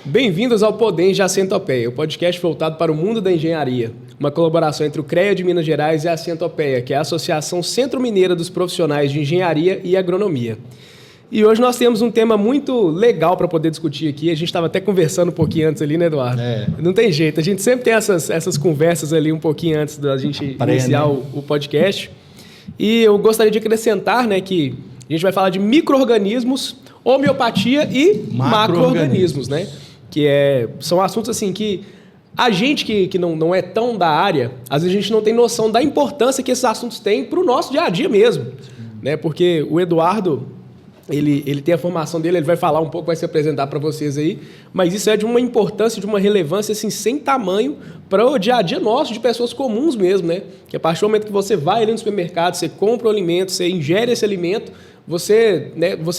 Bem-vindos ao Podens a Centopeia, o podcast voltado para o mundo da engenharia. Uma colaboração entre o CREA de Minas Gerais e a Centopeia, que é a Associação Centro-Mineira dos Profissionais de Engenharia e Agronomia. E hoje nós temos um tema muito legal para poder discutir aqui. A gente estava até conversando um pouquinho antes ali, né, Eduardo? Não tem jeito, a gente sempre tem essas conversas ali um pouquinho antes da gente iniciar o podcast. E eu gostaria de acrescentar, né, que a gente vai falar de micro-organismos, homeopatia e macro-organismos, né? Que são assuntos assim que a gente que não é tão da área, às vezes a gente não tem noção da importância que esses assuntos têm para o nosso dia a dia mesmo, né? Porque o Eduardo, ele tem a formação dele, ele vai falar um pouco, vai se apresentar para vocês aí, mas isso é de uma importância, de uma relevância assim, sem tamanho para o dia a dia nosso, de pessoas comuns mesmo, né? Que a partir do momento que você vai ali no supermercado, você compra o alimento, você ingere esse alimento, você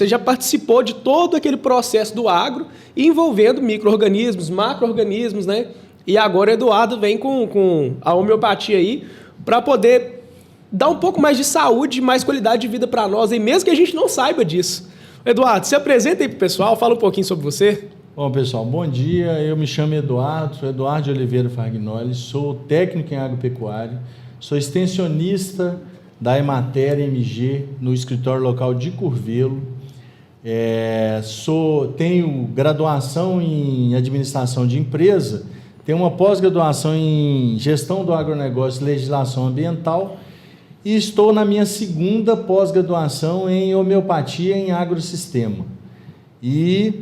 já participou de todo aquele processo do agro envolvendo micro-organismos, macro-organismos, né? E agora o Eduardo vem com a homeopatia aí para poder dar um pouco mais de saúde, mais qualidade de vida para nós, aí, mesmo que a gente não saiba disso. Eduardo, se apresenta aí para o pessoal, fala um pouquinho sobre você. Bom, pessoal, bom dia. Eu me chamo Eduardo, sou Eduardo de Oliveira Fagnoli, sou técnico em agropecuária, sou extensionista da Emater MG no escritório local de Curvelo. Tenho graduação em administração de empresa, tenho uma pós-graduação em gestão do agronegócio e legislação ambiental e estou na minha segunda pós-graduação em homeopatia em agrosistema. E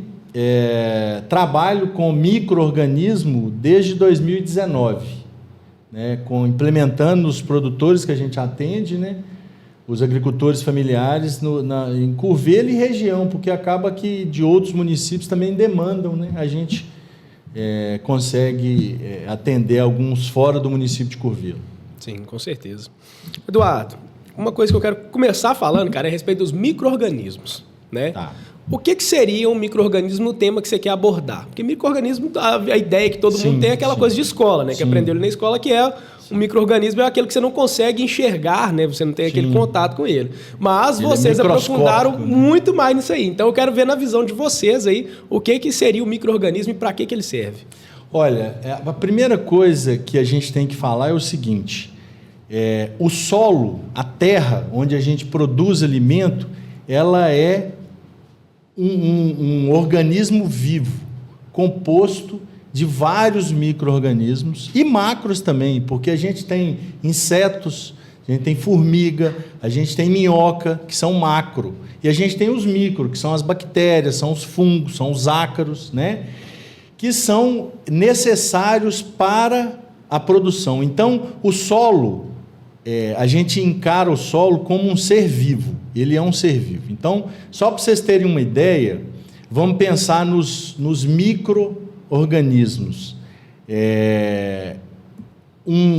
trabalho com micro-organismo desde 2019. Implementando os produtores que a gente atende, né? Os agricultores familiares em Curvelo e região, porque acaba que de outros municípios também demandam, né? A gente consegue atender alguns fora do município de Curvelo. Sim, com certeza. Eduardo, uma coisa que eu quero começar falando, cara, é a respeito dos micro-organismos, né? Tá. O que seria um micro-organismo no tema que você quer abordar? Porque micro-organismo, a ideia que todo mundo tem é aquela coisa de escola, né? Que aprendeu ali na escola, que um micro-organismo é aquilo que você não consegue enxergar, né? Você não tem aquele contato com ele. Mas vocês aprofundaram muito mais nisso aí. Então eu quero ver na visão de vocês aí o que seria o micro-organismo e para que ele serve. Olha, a primeira coisa que a gente tem que falar é o seguinte: o solo, a terra onde a gente produz alimento, ela é um organismo vivo, composto de vários micro-organismos e macros também, porque a gente tem insetos, a gente tem formiga, a gente tem minhoca, que são macro, e a gente tem os micro, que são as bactérias, são os fungos, são os ácaros, né? Que são necessários para a produção. Então, o solo, a gente encara o solo como um ser vivo. Ele é um ser vivo. Então, só para vocês terem uma ideia, vamos pensar nos micro-organismos.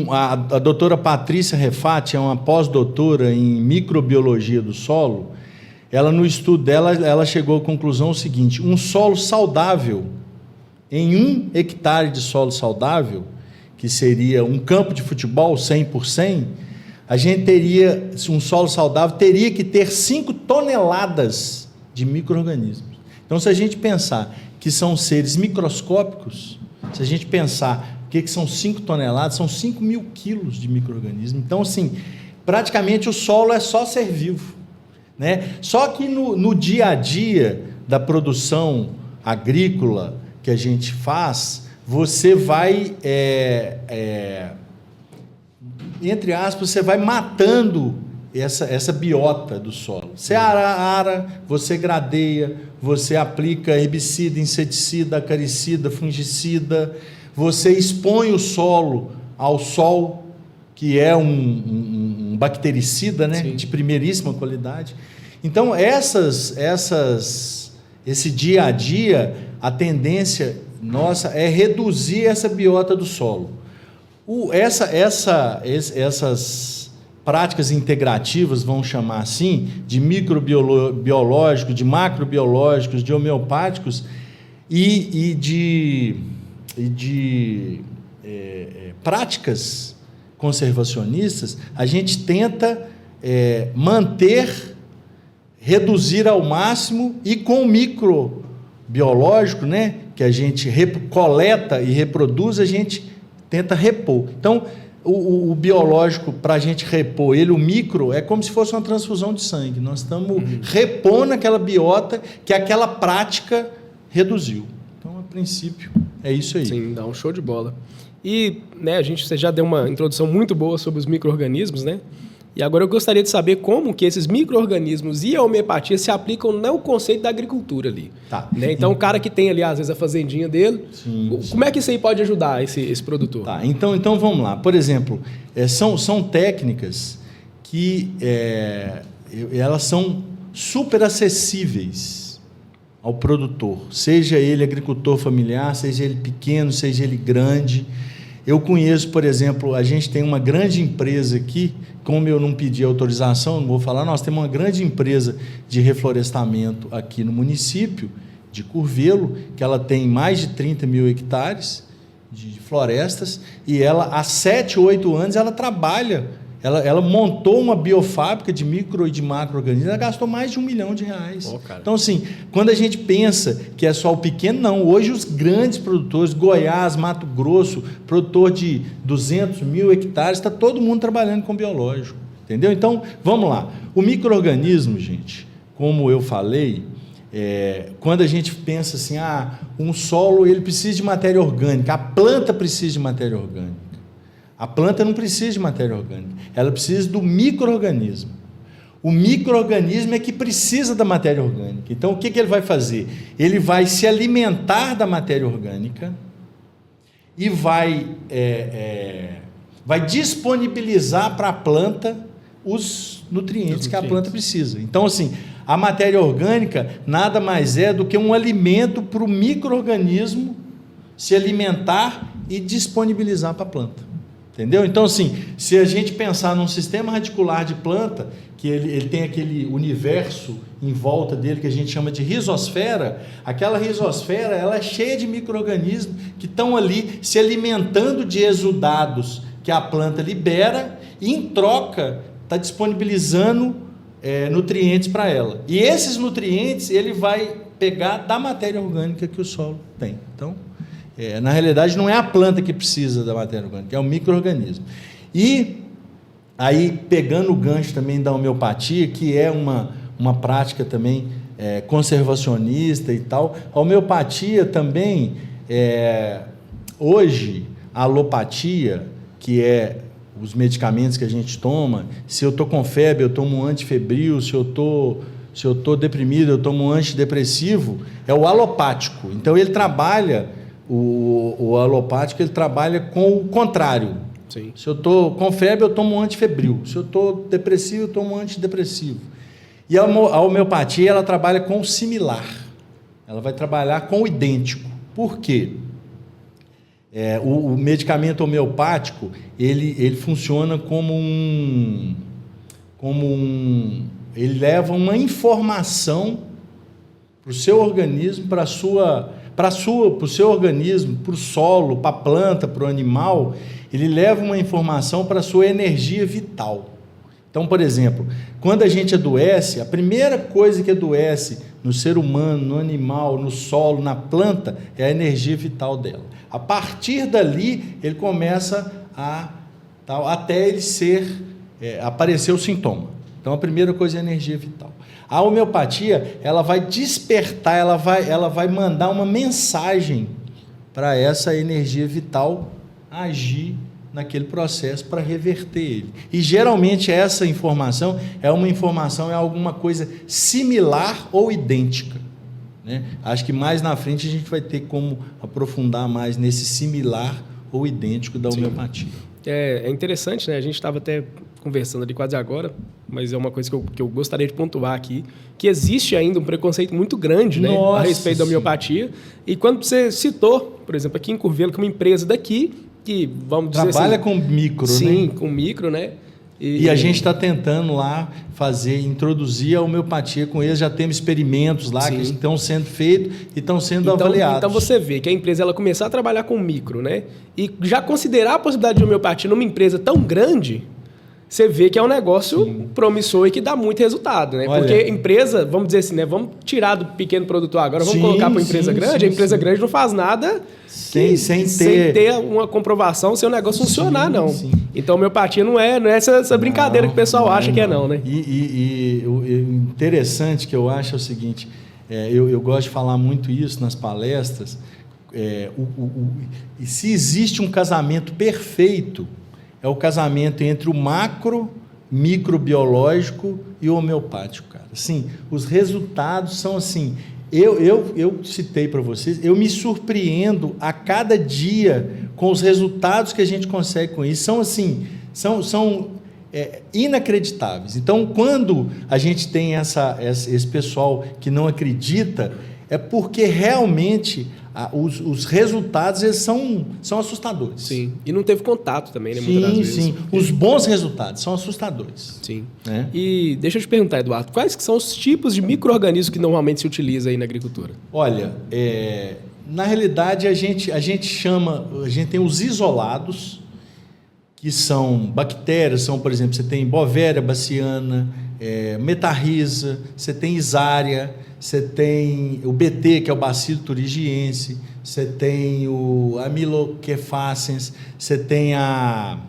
A doutora Patrícia Refati é uma pós-doutora em microbiologia do solo. Ela, no estudo dela, ela chegou à conclusão seguinte: um solo saudável, em 1 hectare de solo saudável, que seria um campo de futebol 100%, a gente teria, um solo saudável teria que ter 5 toneladas de micro-organismos. Então, se a gente pensar que são seres microscópicos, se a gente pensar o que são 5 toneladas, são 5 mil quilos de micro-organismo. Então, assim, praticamente o solo é só ser vivo, né? Só que no dia a dia da produção agrícola que a gente faz, você vai, entre aspas, você vai matando essa biota do solo. Você ara, você gradeia, você aplica herbicida, inseticida, acaricida, fungicida, você expõe o solo ao sol, que é um bactericida, né? De primeiríssima qualidade. Então, esse dia a dia, a tendência nossa é reduzir essa biota do solo. Essas práticas integrativas, vamos chamar assim, de microbiológicos, de macrobiológicos, de homeopáticos e de práticas conservacionistas, a gente tenta manter, reduzir ao máximo, e com o microbiológico, né, que a gente coleta e reproduz, a gente tenta repor. Então, o biológico, para a gente repor ele, o micro, é como se fosse uma transfusão de sangue. Nós estamos repondo aquela biota que aquela prática reduziu. Então, a princípio, é isso aí. Sim, dá um show de bola. E, né, você já deu uma introdução muito boa sobre os micro-organismos, né? E agora eu gostaria de saber como que esses micro-organismos e a homeopatia se aplicam no conceito da agricultura ali. Tá. Né? Então, o cara que tem ali, às vezes, a fazendinha dele, como é que isso aí pode ajudar esse produtor? Tá. Então, vamos lá. Por exemplo, são técnicas que elas são super acessíveis ao produtor, seja ele agricultor familiar, seja ele pequeno, seja ele grande. Eu conheço, por exemplo, a gente tem uma grande empresa aqui, como eu não pedi autorização, não vou falar, nós temos uma grande empresa de reflorestamento aqui no município de Curvelo, que ela tem mais de 30 mil hectares de florestas, e ela, há 7, 8 anos, ela trabalha, ela montou uma biofábrica de micro e de macro-organismos, ela gastou mais de R$1 milhão. Então, assim, quando a gente pensa que é só o pequeno, não. Hoje, os grandes produtores, Goiás, Mato Grosso, produtor de 200 mil hectares, está todo mundo trabalhando com biológico, entendeu? Então, vamos lá. O micro-organismo, gente, como eu falei, quando a gente pensa assim, um solo ele precisa de matéria orgânica, a planta precisa de matéria orgânica. A planta não precisa de matéria orgânica, ela precisa do micro-organismo. O micro-organismo é que precisa da matéria orgânica. Então, o que ele vai fazer? Ele vai se alimentar da matéria orgânica e vai disponibilizar para a planta os nutrientes que a planta precisa. Então, assim, a matéria orgânica nada mais é do que um alimento para o micro-organismo se alimentar e disponibilizar para a planta. Entendeu? Então, assim, se a gente pensar num sistema radicular de planta, que ele tem aquele universo em volta dele que a gente chama de rizosfera, aquela rizosfera ela é cheia de micro-organismos que estão ali se alimentando de exudados que a planta libera e, em troca, está disponibilizando nutrientes para ela. E esses nutrientes ele vai pegar da matéria orgânica que o solo tem. Então, na realidade, não é a planta que precisa da matéria orgânica, é o micro-organismo. E aí, pegando o gancho também da homeopatia, que é uma prática também conservacionista e tal, a homeopatia também, hoje, a alopatia, que é os medicamentos que a gente toma, se eu estou com febre, eu tomo um antifebril, se eu estou deprimido, eu tomo um antidepressivo, é o alopático. Então, ele trabalha... O alopático ele trabalha com o contrário. Sim. Se eu estou com febre, eu tomo um antifebril. Se eu estou depressivo, eu tomo um antidepressivo. E a homeopatia ela trabalha com o similar. Ela vai trabalhar com o idêntico. Por quê? O medicamento homeopático ele funciona como ele leva uma informação para o seu organismo, para o seu organismo, para o solo, para a planta, para o animal, ele leva uma informação para a sua energia vital. Então, por exemplo, quando a gente adoece, a primeira coisa que adoece no ser humano, no animal, no solo, na planta, é a energia vital dela. A partir dali, ele começa até ele aparecer o sintoma. Então, a primeira coisa é a energia vital. A homeopatia, ela vai despertar, ela vai mandar uma mensagem para essa energia vital agir naquele processo para reverter ele. E, geralmente, essa informação é alguma coisa similar ou idêntica, né? Acho que mais na frente a gente vai ter como aprofundar mais nesse similar ou idêntico da homeopatia. É interessante, né? A gente estava até conversando ali quase agora, mas é uma coisa que eu gostaria de pontuar aqui, que existe ainda um preconceito muito grande, né, a respeito da homeopatia. E quando você citou, por exemplo, aqui em Curvelo, que é uma empresa daqui, que, vamos dizer trabalha assim, com micro, sim, né? Com micro, né? E a gente está tentando lá introduzir a homeopatia com eles, já temos experimentos lá que estão sendo feitos e estão sendo avaliados. Então você vê que a empresa ela começar a trabalhar com micro, né? E já considerar a possibilidade de homeopatia numa empresa tão grande, você vê que é um negócio promissor e que dá muito resultado, né? Olha, porque empresa, vamos dizer assim, né? Vamos tirar do pequeno produtor agora, vamos colocar para a empresa grande. A empresa grande não faz nada sem ter uma comprovação, sem o negócio funcionar, não. Sim. Então, homeopatia não é essa brincadeira que o pessoal acha que é, não, né? E o interessante que eu acho é o seguinte, eu gosto de falar muito isso nas palestras, se existe um casamento perfeito, é o casamento entre o microbiológico e o homeopático, cara. Assim, os resultados são assim. Eu citei para vocês, eu me surpreendo a cada dia com os resultados que a gente consegue com isso. São assim, são inacreditáveis. Então, quando a gente tem esse pessoal que não acredita, é porque realmente os resultados eles são assustadores. Sim, e não teve contato também, né? Muitas das vezes. Sim, os bons resultados são assustadores. Sim. E deixa eu te perguntar, Eduardo, quais que são os tipos de micro-organismos que normalmente se utiliza aí na agricultura? Olha, na realidade a gente tem os isolados, que são bactérias, por exemplo, você tem Bovéria baciana, metarrhiza, você tem Isária, você tem o BT, que é o Bacilo thuringiense, você tem o Amylocephacens, você tem a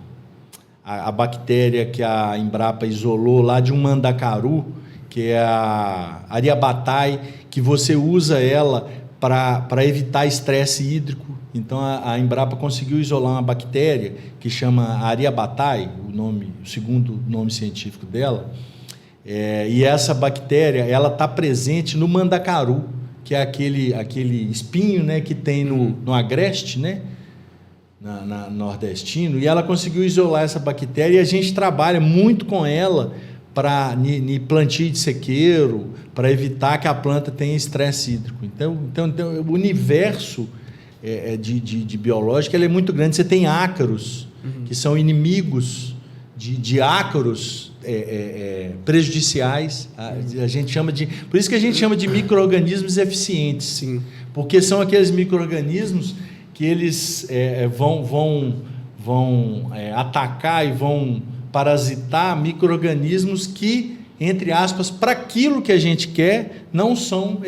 bactéria que a Embrapa isolou lá de um mandacaru, que é a Ariabatai, que você usa ela para evitar estresse hídrico. Então a Embrapa conseguiu isolar uma bactéria que chama Ariabatai, o segundo nome científico dela. E essa bactéria ela está presente no mandacaru, que é aquele espinho, né, que tem no agreste, né, na nordestino, e ela conseguiu isolar essa bactéria e a gente trabalha muito com ela para plantio de sequeiro, para evitar que a planta tenha estresse hídrico. Então o universo de biológico ele é muito grande. Você tem ácaros, que são inimigos de ácaros prejudiciais. A gente chama por isso que a gente chama de micro-organismos eficientes. Sim. Porque são aqueles micro-organismos que eles vão atacar e vão parasitar micro-organismos que, entre aspas, para aquilo que a gente quer, não são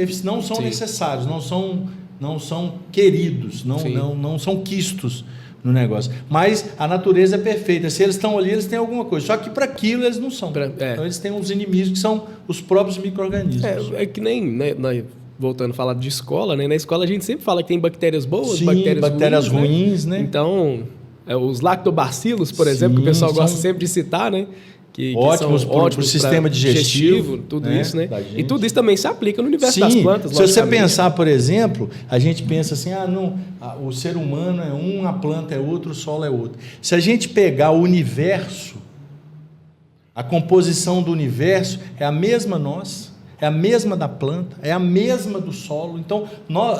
necessários, não são queridos, não são quistos no negócio. Mas a natureza é perfeita. Se eles estão ali, eles têm alguma coisa. Só que para aquilo eles não são. Então eles têm uns inimigos que são os próprios micro-organismos. É que nem, né, voltando a falar de escola, né? Na escola a gente sempre fala que tem bactérias boas, sim, bactérias ruins, né? Então, os lactobacilos, por exemplo, que o pessoal gosta sempre de citar, né? Que ótimos para o sistema digestivo, tudo isso, né? E tudo isso também se aplica no universo das plantas. Se você pensar, por exemplo, a gente pensa assim, o ser humano é um, a planta é outro, o solo é outro. Se a gente pegar o universo, a composição do universo é a mesma nossa, é a mesma da planta, é a mesma do solo. Então,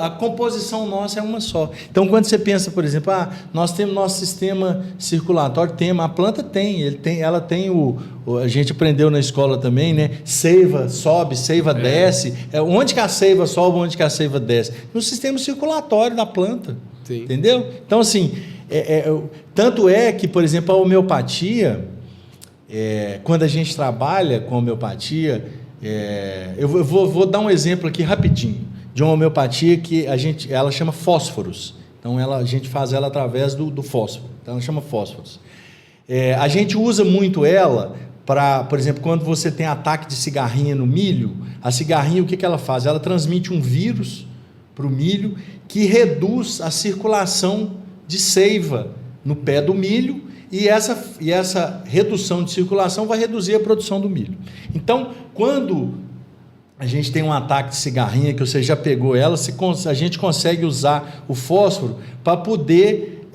a composição nossa é uma só. Então, quando você pensa, por exemplo, nós temos nosso sistema circulatório, a planta ela tem a gente aprendeu na escola também, né? Seiva sobe, seiva desce. Onde que a seiva sobe, onde que a seiva desce? No sistema circulatório da planta. Sim. Entendeu? Então, assim, tanto é que, por exemplo, a homeopatia, quando a gente trabalha com homeopatia, eu vou dar um exemplo aqui rapidinho de uma homeopatia que ela chama fósforos. Então a gente faz ela através do fósforo. Então ela chama fósforos. A gente usa muito ela para, por exemplo, quando você tem ataque de cigarrinha no milho, a cigarrinha o que ela faz? Ela transmite um vírus para o milho que reduz a circulação de seiva no pé do milho. E essa redução de circulação vai reduzir a produção do milho. Então, quando a gente tem um ataque de cigarrinha, que você já pegou ela, a gente consegue usar o fósforo para poder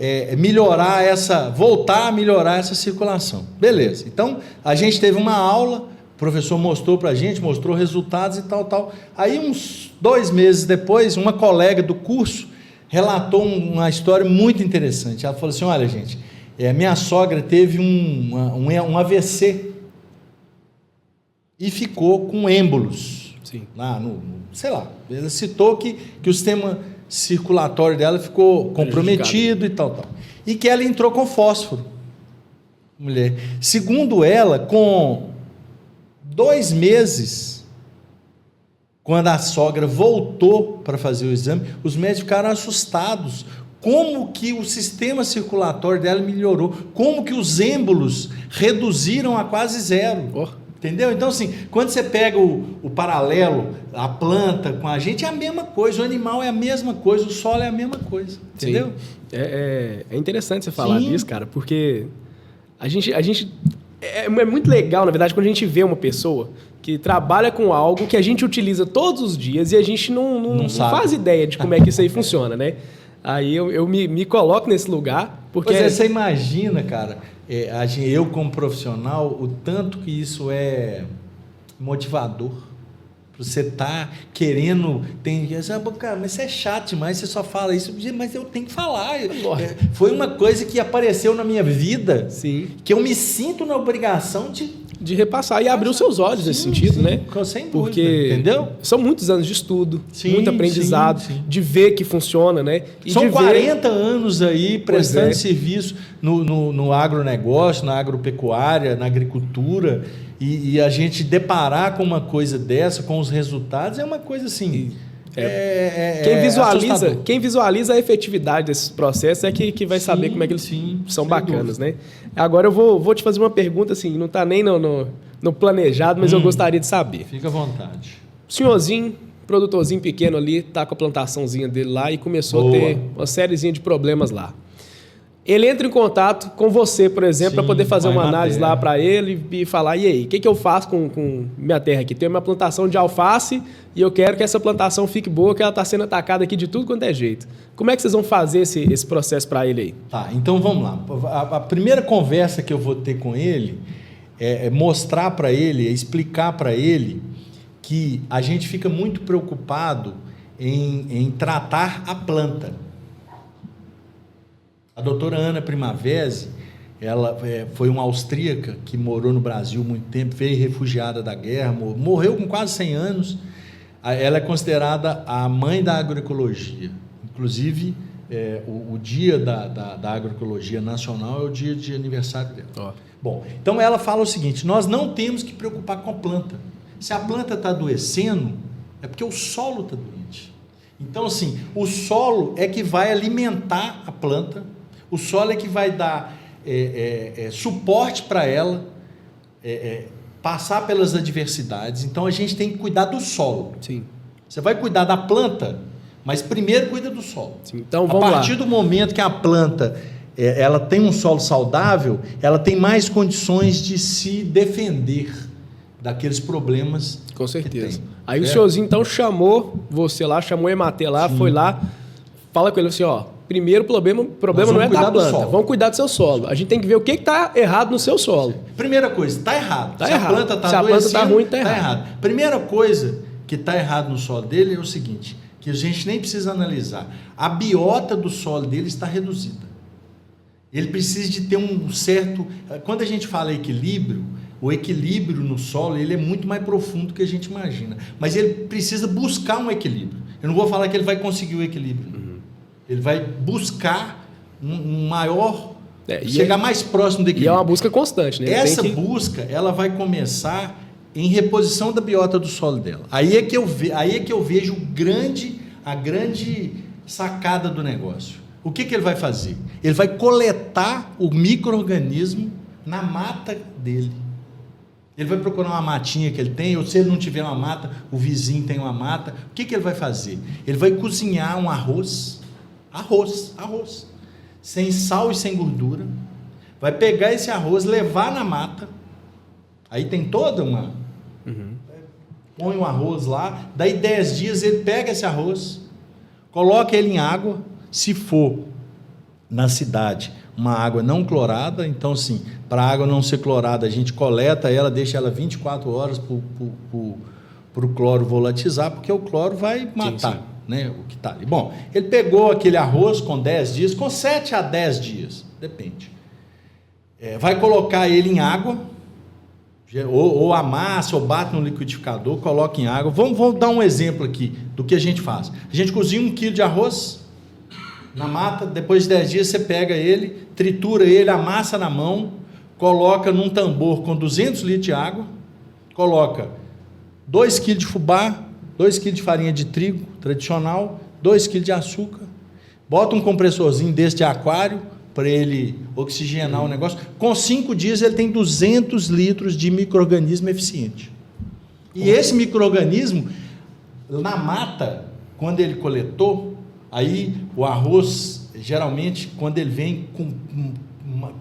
voltar a melhorar essa circulação. Beleza. Então, a gente teve uma aula, o professor mostrou para a gente, mostrou resultados e tal. Aí, uns 2 meses depois, uma colega do curso relatou uma história muito interessante. Ela falou assim, olha, gente, minha sogra teve um AVC e ficou com êmbolos. Sim. Lá sei lá, ela citou que o sistema circulatório dela ficou comprometido e tal. E que ela entrou com fósforo. Mulher. Segundo ela, com 2 meses, quando a sogra voltou para fazer o exame, os médicos ficaram assustados. Como que o sistema circulatório dela melhorou, como que os êmbolos reduziram a quase zero. Oh. Entendeu? Então, assim, quando você pega o paralelo, a planta com a gente, é a mesma coisa, o animal é a mesma coisa, o solo é a mesma coisa. Entendeu? É interessante você falar disso, cara, porque a gente é muito legal, na verdade, quando a gente vê uma pessoa que trabalha com algo que a gente utiliza todos os dias e a gente não faz ideia de como é que isso aí funciona, né? Aí eu me coloco nesse lugar, porque... Pois é, você imagina, cara, eu como profissional, o tanto que isso é motivador. Você tá querendo... Cara, mas você é chato demais, você só fala isso, mas eu tenho que falar. Foi uma coisa que apareceu na minha vida, sim, que eu me sinto na obrigação de repassar e abrir os seus olhos nesse sentido, né? Sem dúvida, porque entendeu? São muitos anos de estudo, muito aprendizado, de ver que funciona, né? E são 40 anos aí prestando serviço no agronegócio, na agropecuária, na agricultura, e a gente deparar com uma coisa dessa, com os resultados, é uma coisa assim... Quem visualiza a efetividade desses processos é que vai saber como é que eles são bacanas, né? Agora eu vou te fazer uma pergunta, assim, não está nem no planejado, mas eu gostaria de saber. Fica à vontade. O senhorzinho, produtorzinho pequeno ali, tá com a plantaçãozinha dele lá e começou a ter uma sériezinha de problemas lá. Ele entra em contato com você, por exemplo, para poder fazer uma análise lá para ele e falar, e aí, o que eu faço com minha terra aqui? Tenho minha plantação de alface e eu quero que essa plantação fique boa, que ela está sendo atacada aqui de tudo quanto é jeito. Como é que vocês vão fazer esse processo para ele aí? Tá, então vamos lá. A primeira conversa que eu vou ter com ele é mostrar para ele, explicar para ele que a gente fica muito preocupado em tratar a planta. A doutora Ana Primavesi, ela foi uma austríaca que morou no Brasil muito tempo, veio refugiada da guerra, morreu com quase 100 anos. Ela é considerada a mãe da agroecologia. Inclusive, o dia da agroecologia nacional é o dia de aniversário dela. Bom, então ela fala o seguinte, nós não temos que preocupar com a planta. Se a planta está adoecendo, é porque o solo está doente. Então, assim, o solo é que vai alimentar a planta, o solo é que vai dar suporte para ela passar pelas adversidades. Então, a gente tem que cuidar do solo. Sim. Você vai cuidar da planta, mas primeiro cuida do solo. Sim. Então, vamos lá. A partir do momento que a planta ela tem um solo saudável, ela tem mais condições de se defender daqueles problemas. Com certeza. Aí o senhorzinho, então, chamou você lá, chamou o Ematê lá, foi lá, fala com ele assim, primeiro problema não é da planta, vamos cuidar do seu solo. A gente tem que ver o que está errado no seu solo. Primeira coisa, está errado. Se a planta está ruim, está errado. Primeira coisa que está errado no solo dele é o seguinte, que a gente nem precisa analisar. A biota do solo dele está reduzida. Ele precisa de ter um certo... Quando a gente fala equilíbrio, o equilíbrio no solo ele é muito mais profundo do que a gente imagina. Mas ele precisa buscar um equilíbrio. Eu não vou falar que ele vai conseguir o equilíbrio. Ele vai buscar um maior... chegar mais próximo do equilíbrio. E é uma busca constante, né? Essa busca ela vai começar em reposição da biota do solo dela. Aí é que eu vejo a grande sacada do negócio. O que ele vai fazer? Ele vai coletar o micro-organismo na mata dele. Ele vai procurar uma matinha que ele tem, ou se ele não tiver uma mata, o vizinho tem uma mata. O que ele vai fazer? Ele vai cozinhar um arroz, sem sal e sem gordura. Vai pegar esse arroz, levar na mata. Aí tem toda uma... Põe um arroz lá, daí 10 dias ele pega esse arroz, coloca ele em água, se for na cidade uma água não clorada, então sim, para a água não ser clorada, a gente coleta ela, deixa ela 24 horas para o cloro volatizar, porque o cloro vai matar, sim. Né, o que está ali. Bom, ele pegou aquele arroz com 10 dias, com 7 a 10 dias, depende. Vai colocar ele em água, ou amassa, ou bate no liquidificador, coloca em água. Vamos dar um exemplo aqui do que a gente faz. A gente cozinha 1 quilo de arroz na mata, depois de 10 dias você pega ele, tritura ele, amassa na mão, coloca num tambor com 200 litros de água, coloca 2 kg de fubá, 2 kg de farinha de trigo tradicional, 2 kg de açúcar, bota um compressorzinho desse de aquário para ele oxigenar o negócio. Com 5 dias ele tem 200 litros de micro-organismo eficiente. E esse micro-organismo, na mata, quando ele coletou, aí o arroz, geralmente, quando ele vem com...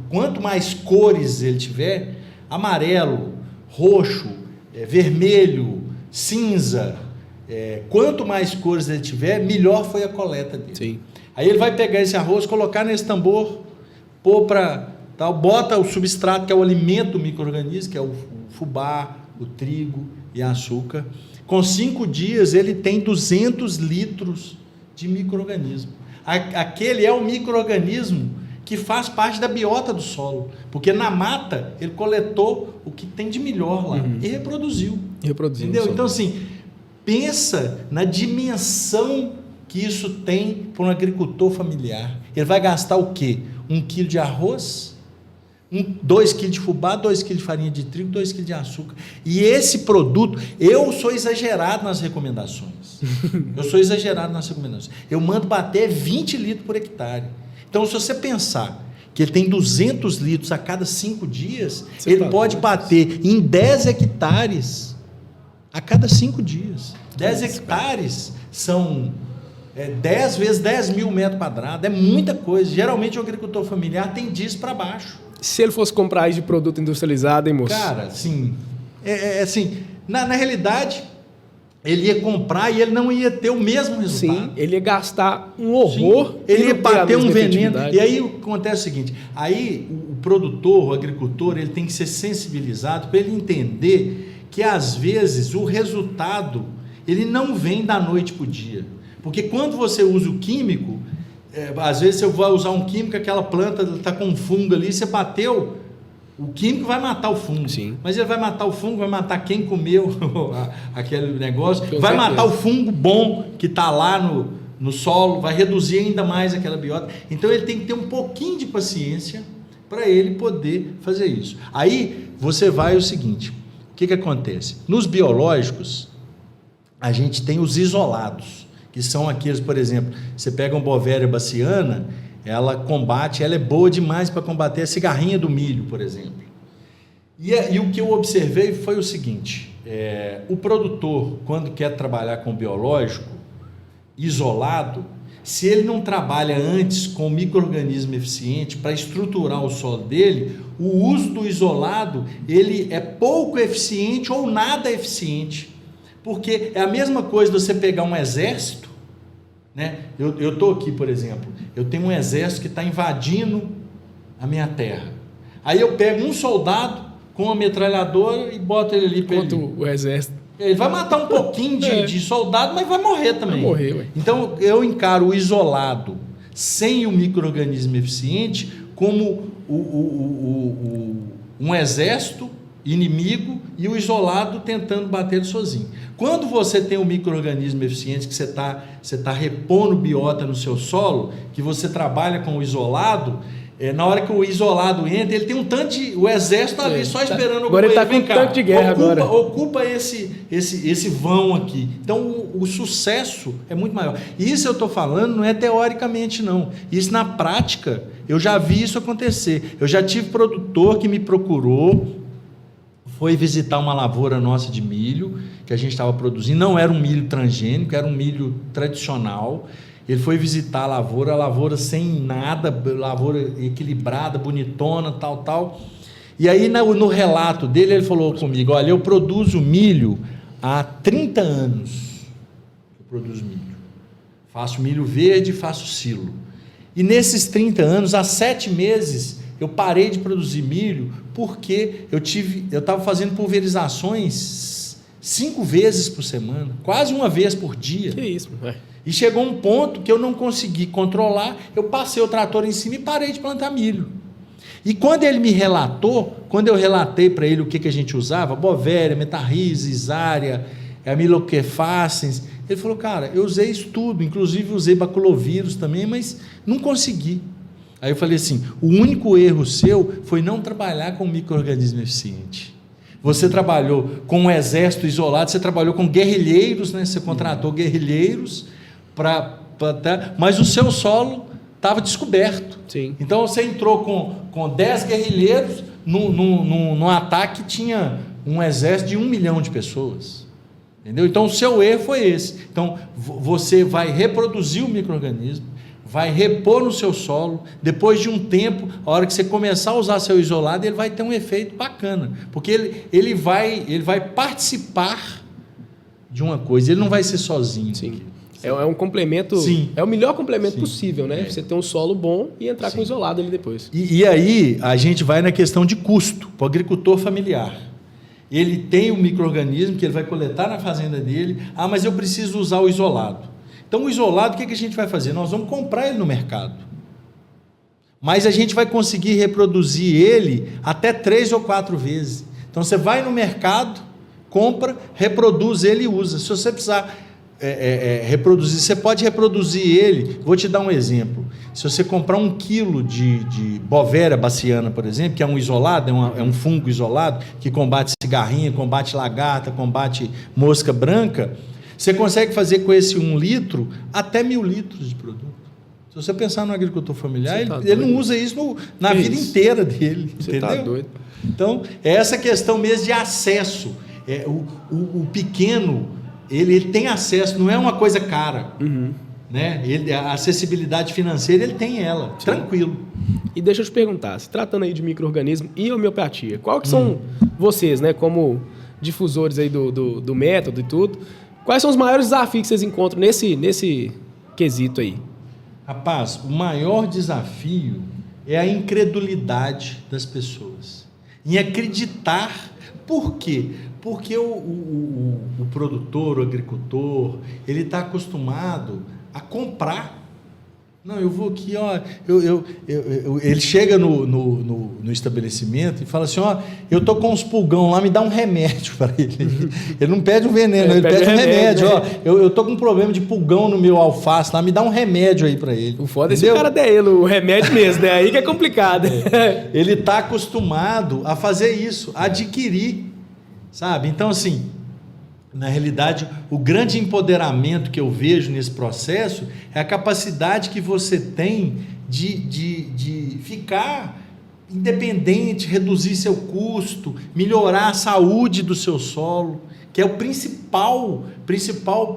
Quanto mais cores ele tiver, amarelo, roxo, vermelho, cinza, quanto mais cores ele tiver, melhor foi a coleta dele. Sim. Aí ele vai pegar esse arroz, colocar nesse tambor, pôr para tal, bota o substrato, que é o alimento do micro-organismo, que é o fubá, o trigo e açúcar. Com 5 dias ele tem 200 litros de micro-organismo. Aquele é o micro-organismo que faz parte da biota do solo, porque na mata ele coletou o que tem de melhor lá e reproduziu. Entendeu? Então assim, pensa na dimensão que isso tem para um agricultor familiar. Ele vai gastar o quê? 1 quilo de arroz, 2 quilos de fubá, 2 quilos de farinha de trigo, 2 quilos de açúcar. E esse produto, eu sou exagerado nas recomendações. Eu mando bater 20 litros por hectare. Então, se você pensar que ele tem 200 litros a cada 5 dias, ele pode bater em 10 hectares a cada 5 dias. 10 hectares são 10 vezes 10 mil metros quadrados, é muita coisa. Geralmente o agricultor familiar tem disso para baixo. Se ele fosse comprar isso de produto industrializado, hein, moço? Cara, sim. Assim, na realidade, ele ia comprar e ele não ia ter o mesmo resultado. Sim, ele ia gastar um horror. Sim, ele ia bater um veneno. E aí acontece o seguinte, aí o produtor, o agricultor, ele tem que ser sensibilizado para ele entender que às vezes o resultado, ele não vem da noite para o dia. Porque quando você usa o químico, às vezes você vai usar um químico, aquela planta está com um fungo ali, você bateu, o químico vai matar o fungo. Sim. Mas ele vai matar o fungo, vai matar quem comeu aquele negócio, vai matar o fungo bom que está lá no solo, vai reduzir ainda mais aquela biota. Então ele tem que ter um pouquinho de paciência para ele poder fazer isso. Aí você vai o seguinte, o que acontece? Nos biológicos, a gente tem os isolados, que são aqueles, por exemplo, você pega uma Bovéria baciana, ela é boa demais para combater a cigarrinha do milho, por exemplo. E o que eu observei foi o seguinte, o produtor, quando quer trabalhar com biológico, isolado, se ele não trabalha antes com micro-organismo eficiente para estruturar o solo dele, o uso do isolado, ele é pouco eficiente ou nada eficiente. Porque é a mesma coisa de você pegar um exército, né? Eu estou aqui, por exemplo, eu tenho um exército que está invadindo a minha terra. Aí eu pego um soldado com uma metralhadora e boto ele ali para ele. O exército. Ele vai matar um pouquinho de soldado, mas vai morrer também. Vai morrer, ué. Então eu encaro o isolado sem o micro-organismo eficiente como um exército inimigo e o isolado tentando bater ele sozinho. Quando você tem um micro-organismo eficiente, que você tá repondo biota no seu solo, que você trabalha com o isolado, na hora que o isolado entra, ele tem um tanto de... O exército está ali só esperando... Agora ele está com um tanque de guerra agora. Ocupa esse vão aqui. Então o sucesso é muito maior. E isso eu estou falando não é teoricamente não. Isso na prática, eu já vi isso acontecer. Eu já tive produtor que me procurou, foi visitar uma lavoura nossa de milho, que a gente estava produzindo, não era um milho transgênico, era um milho tradicional. Ele foi visitar a lavoura sem nada, lavoura equilibrada, bonitona, tal. E aí no relato dele, ele falou comigo, olha, eu produzo milho há 30 anos. Eu produzo milho. Faço milho verde, faço silo. E nesses 30 anos, há 7 meses, eu parei de produzir milho porque eu estava fazendo pulverizações 5 vezes por semana, quase uma vez por dia. Que isso, velho. E chegou um ponto que eu não consegui controlar, eu passei o trator em cima e parei de plantar milho. E quando ele me relatou, quando eu relatei para ele o que a gente usava, Bovéria, Metarrhiza, Isária, Amiloquefacens, ele falou, cara, eu usei isso tudo, inclusive usei baculovírus também, mas não consegui. Aí eu falei assim, o único erro seu foi não trabalhar com micro-organismo eficiente. Você trabalhou com um exército isolado, você trabalhou com guerrilheiros, né? Você contratou guerrilheiros, mas o seu solo estava descoberto. Sim. Então você entrou com 10 guerrilheiros, no ataque tinha um exército de 1 milhão de pessoas. Entendeu? Então o seu erro foi esse. Então você vai reproduzir o micro-organismo, vai repor no seu solo, depois de um tempo, a hora que você começar a usar seu isolado, ele vai ter um efeito bacana, porque ele vai participar de uma coisa, ele não vai ser sozinho. Sim. É um complemento, Sim. É o melhor complemento Sim. possível, né? Você ter um solo bom e entrar com isolado ali depois. E aí a gente vai na questão de custo, para o agricultor familiar. Ele tem o micro-organismo que ele vai coletar na fazenda dele, mas eu preciso usar o isolado. Então, o isolado, o que a gente vai fazer? Nós vamos comprar ele no mercado. Mas a gente vai conseguir reproduzir ele até 3 ou 4 vezes. Então, você vai no mercado, compra, reproduz ele e usa. Se você precisar reproduzir, você pode reproduzir ele. Vou te dar um exemplo. Se você comprar 1 quilo de Bovéria baciana, por exemplo, que é um isolado, é um fungo isolado, que combate cigarrinha, combate lagarta, combate mosca branca, você consegue fazer com esse 1 litro até 1.000 litros de produto. Se você pensar no agricultor familiar, ele não usa isso na vida inteira dele. Você entendeu? está doido. Então, é essa questão mesmo de acesso. O pequeno, ele tem acesso, não é uma coisa cara. Uhum. Né? A acessibilidade financeira, ele tem ela, sim, tranquilo. E deixa eu te perguntar, se tratando aí de micro-organismo e homeopatia, qual que são vocês, né, como difusores aí do método e tudo, quais são os maiores desafios que vocês encontram nesse quesito aí? Rapaz, o maior desafio é a incredulidade das pessoas, em acreditar. Por quê? Porque o produtor, o agricultor, ele está acostumado a comprar. Não, eu vou aqui, ó, ele chega no estabelecimento e fala assim, ó, eu tô com uns pulgão lá, me dá um remédio para ele. Ele não pede um veneno, ele pede um remédio, né? Ó, eu tô com um problema de pulgão no meu alface lá, me dá um remédio aí para ele. O foda é se o cara der ele o remédio mesmo, né? Aí que é complicado. Ele tá acostumado a fazer isso, a adquirir, sabe? Então, assim, na realidade, o grande empoderamento que eu vejo nesse processo é a capacidade que você tem de ficar independente, reduzir seu custo, melhorar a saúde do seu solo, que é o principal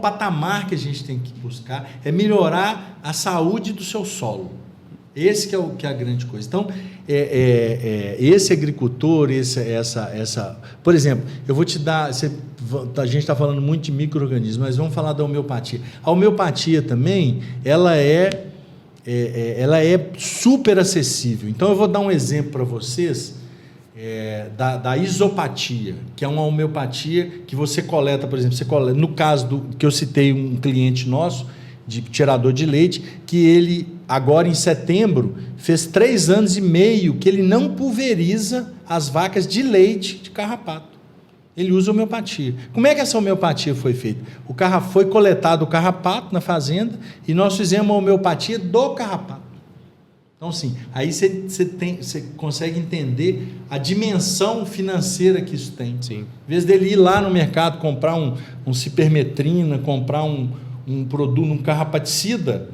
patamar que a gente tem que buscar, é melhorar a saúde do seu solo. Esse que é a grande coisa. Então, esse agricultor, por exemplo, eu vou te dar, a gente está falando muito de micro-organismos, mas vamos falar da homeopatia. A homeopatia também, ela é super acessível. Então, eu vou dar um exemplo para vocês da isopatia, que é uma homeopatia que você coleta, por exemplo, no caso que eu citei um cliente nosso, de tirador de leite, que ele, agora em setembro, fez 3 anos e meio que ele não pulveriza as vacas de leite de carrapato. Ele usa homeopatia. Como é que essa homeopatia foi feita? Foi coletado o carrapato na fazenda e nós fizemos a homeopatia do carrapato. Então, sim, aí você consegue entender a dimensão financeira que isso tem. Sim. Em vez dele ir lá no mercado comprar um cipermetrina, comprar um produto, um carrapaticida,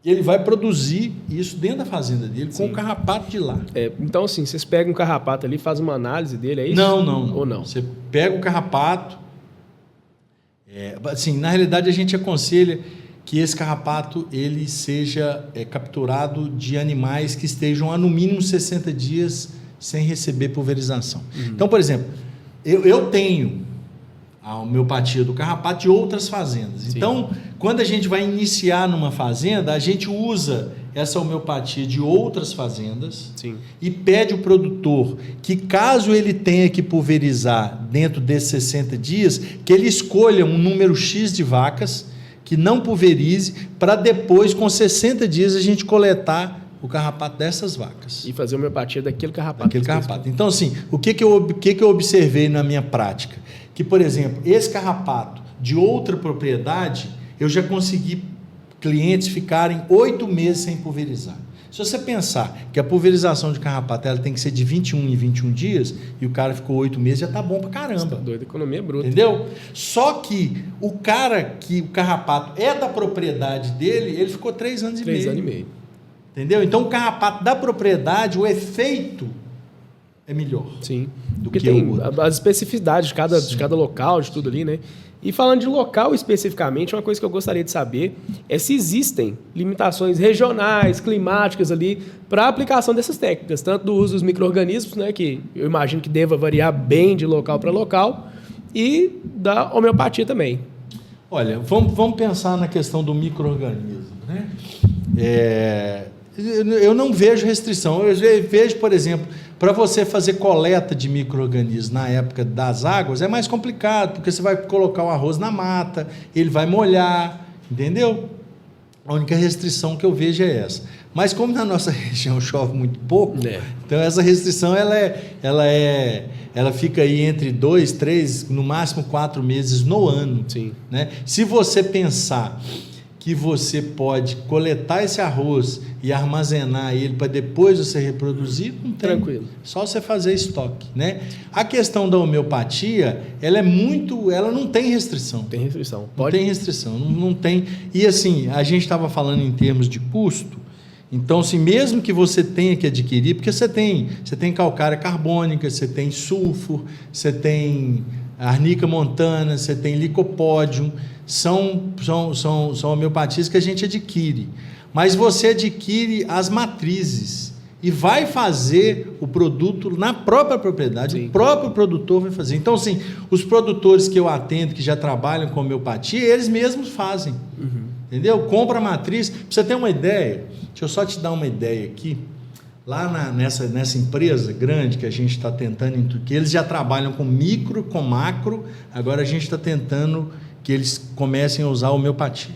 ele vai produzir isso dentro da fazenda dele, sim, com o carrapato de lá. Então, assim, vocês pegam um carrapato ali, fazem uma análise dele, é isso? Não. Ou não? Você pega o carrapato, assim, na realidade a gente aconselha que esse carrapato ele seja capturado de animais que estejam há no mínimo 60 dias sem receber pulverização. Uhum. Então, por exemplo, eu tenho a homeopatia do carrapato de outras fazendas. Sim. Então, quando a gente vai iniciar numa fazenda, a gente usa essa homeopatia de outras fazendas. Sim. E pede o produtor que, caso ele tenha que pulverizar dentro desses 60 dias, que ele escolha um número X de vacas, que não pulverize, para depois, com 60 dias, a gente coletar o carrapato dessas vacas. E fazer homeopatia daquele carrapato. Então, assim, o que eu observei na minha prática? Que, por exemplo, esse carrapato de outra propriedade, eu já consegui clientes ficarem 8 meses sem pulverizar. Se você pensar que a pulverização de carrapato ela tem que ser de 21 em 21 dias, e o cara ficou 8 meses, já tá bom pra caramba. Você tá doido, economia bruta. Entendeu? Só que o cara que o carrapato é da propriedade dele, ele ficou 3 anos e meio. 3 anos e meio. Entendeu? Então o carrapato da propriedade, o efeito é melhor. Sim. Do Porque que tem o outro. as especificidades de cada local, de tudo ali, né? E falando de local especificamente, uma coisa que eu gostaria de saber é se existem limitações regionais, climáticas ali, para a aplicação dessas técnicas, tanto do uso dos micro-organismos, né, que eu imagino que deva variar bem de local para local, e da homeopatia também. Olha, vamos pensar na questão do micro-organismo, né? Eu não vejo restrição. Eu vejo, por exemplo, para você fazer coleta de micro-organismos na época das águas, é mais complicado, porque você vai colocar o arroz na mata, ele vai molhar, entendeu? A única restrição que eu vejo é essa. Mas como na nossa região chove muito pouco, então essa restrição ela fica aí entre 2, 3, no máximo 4 meses no ano. Sim. Né? Se você pensar que você pode coletar esse arroz e armazenar ele para depois você reproduzir, não tem. Tranquilo. Só você fazer estoque, né? A questão da homeopatia, ela não tem restrição. Tem restrição. Não tem restrição, não tem. E assim, a gente estava falando em termos de custo, então, assim, mesmo que você tenha que adquirir, porque você tem calcária carbônica, você tem sulfur, você tem arnica montana, você tem licopódium, são homeopatias que a gente adquire. Mas você adquire as matrizes e vai fazer o produto na própria propriedade. Sim. O próprio produtor vai fazer. Então, assim, os produtores que eu atendo, que já trabalham com homeopatia, eles mesmos fazem. Uhum. Entendeu? Compra a matriz. Para você ter uma ideia, deixa eu só te dar uma ideia aqui. Lá nessa empresa grande que a gente está tentando, que eles já trabalham com micro, com macro, agora a gente está tentando que eles comecem a usar a homeopatia.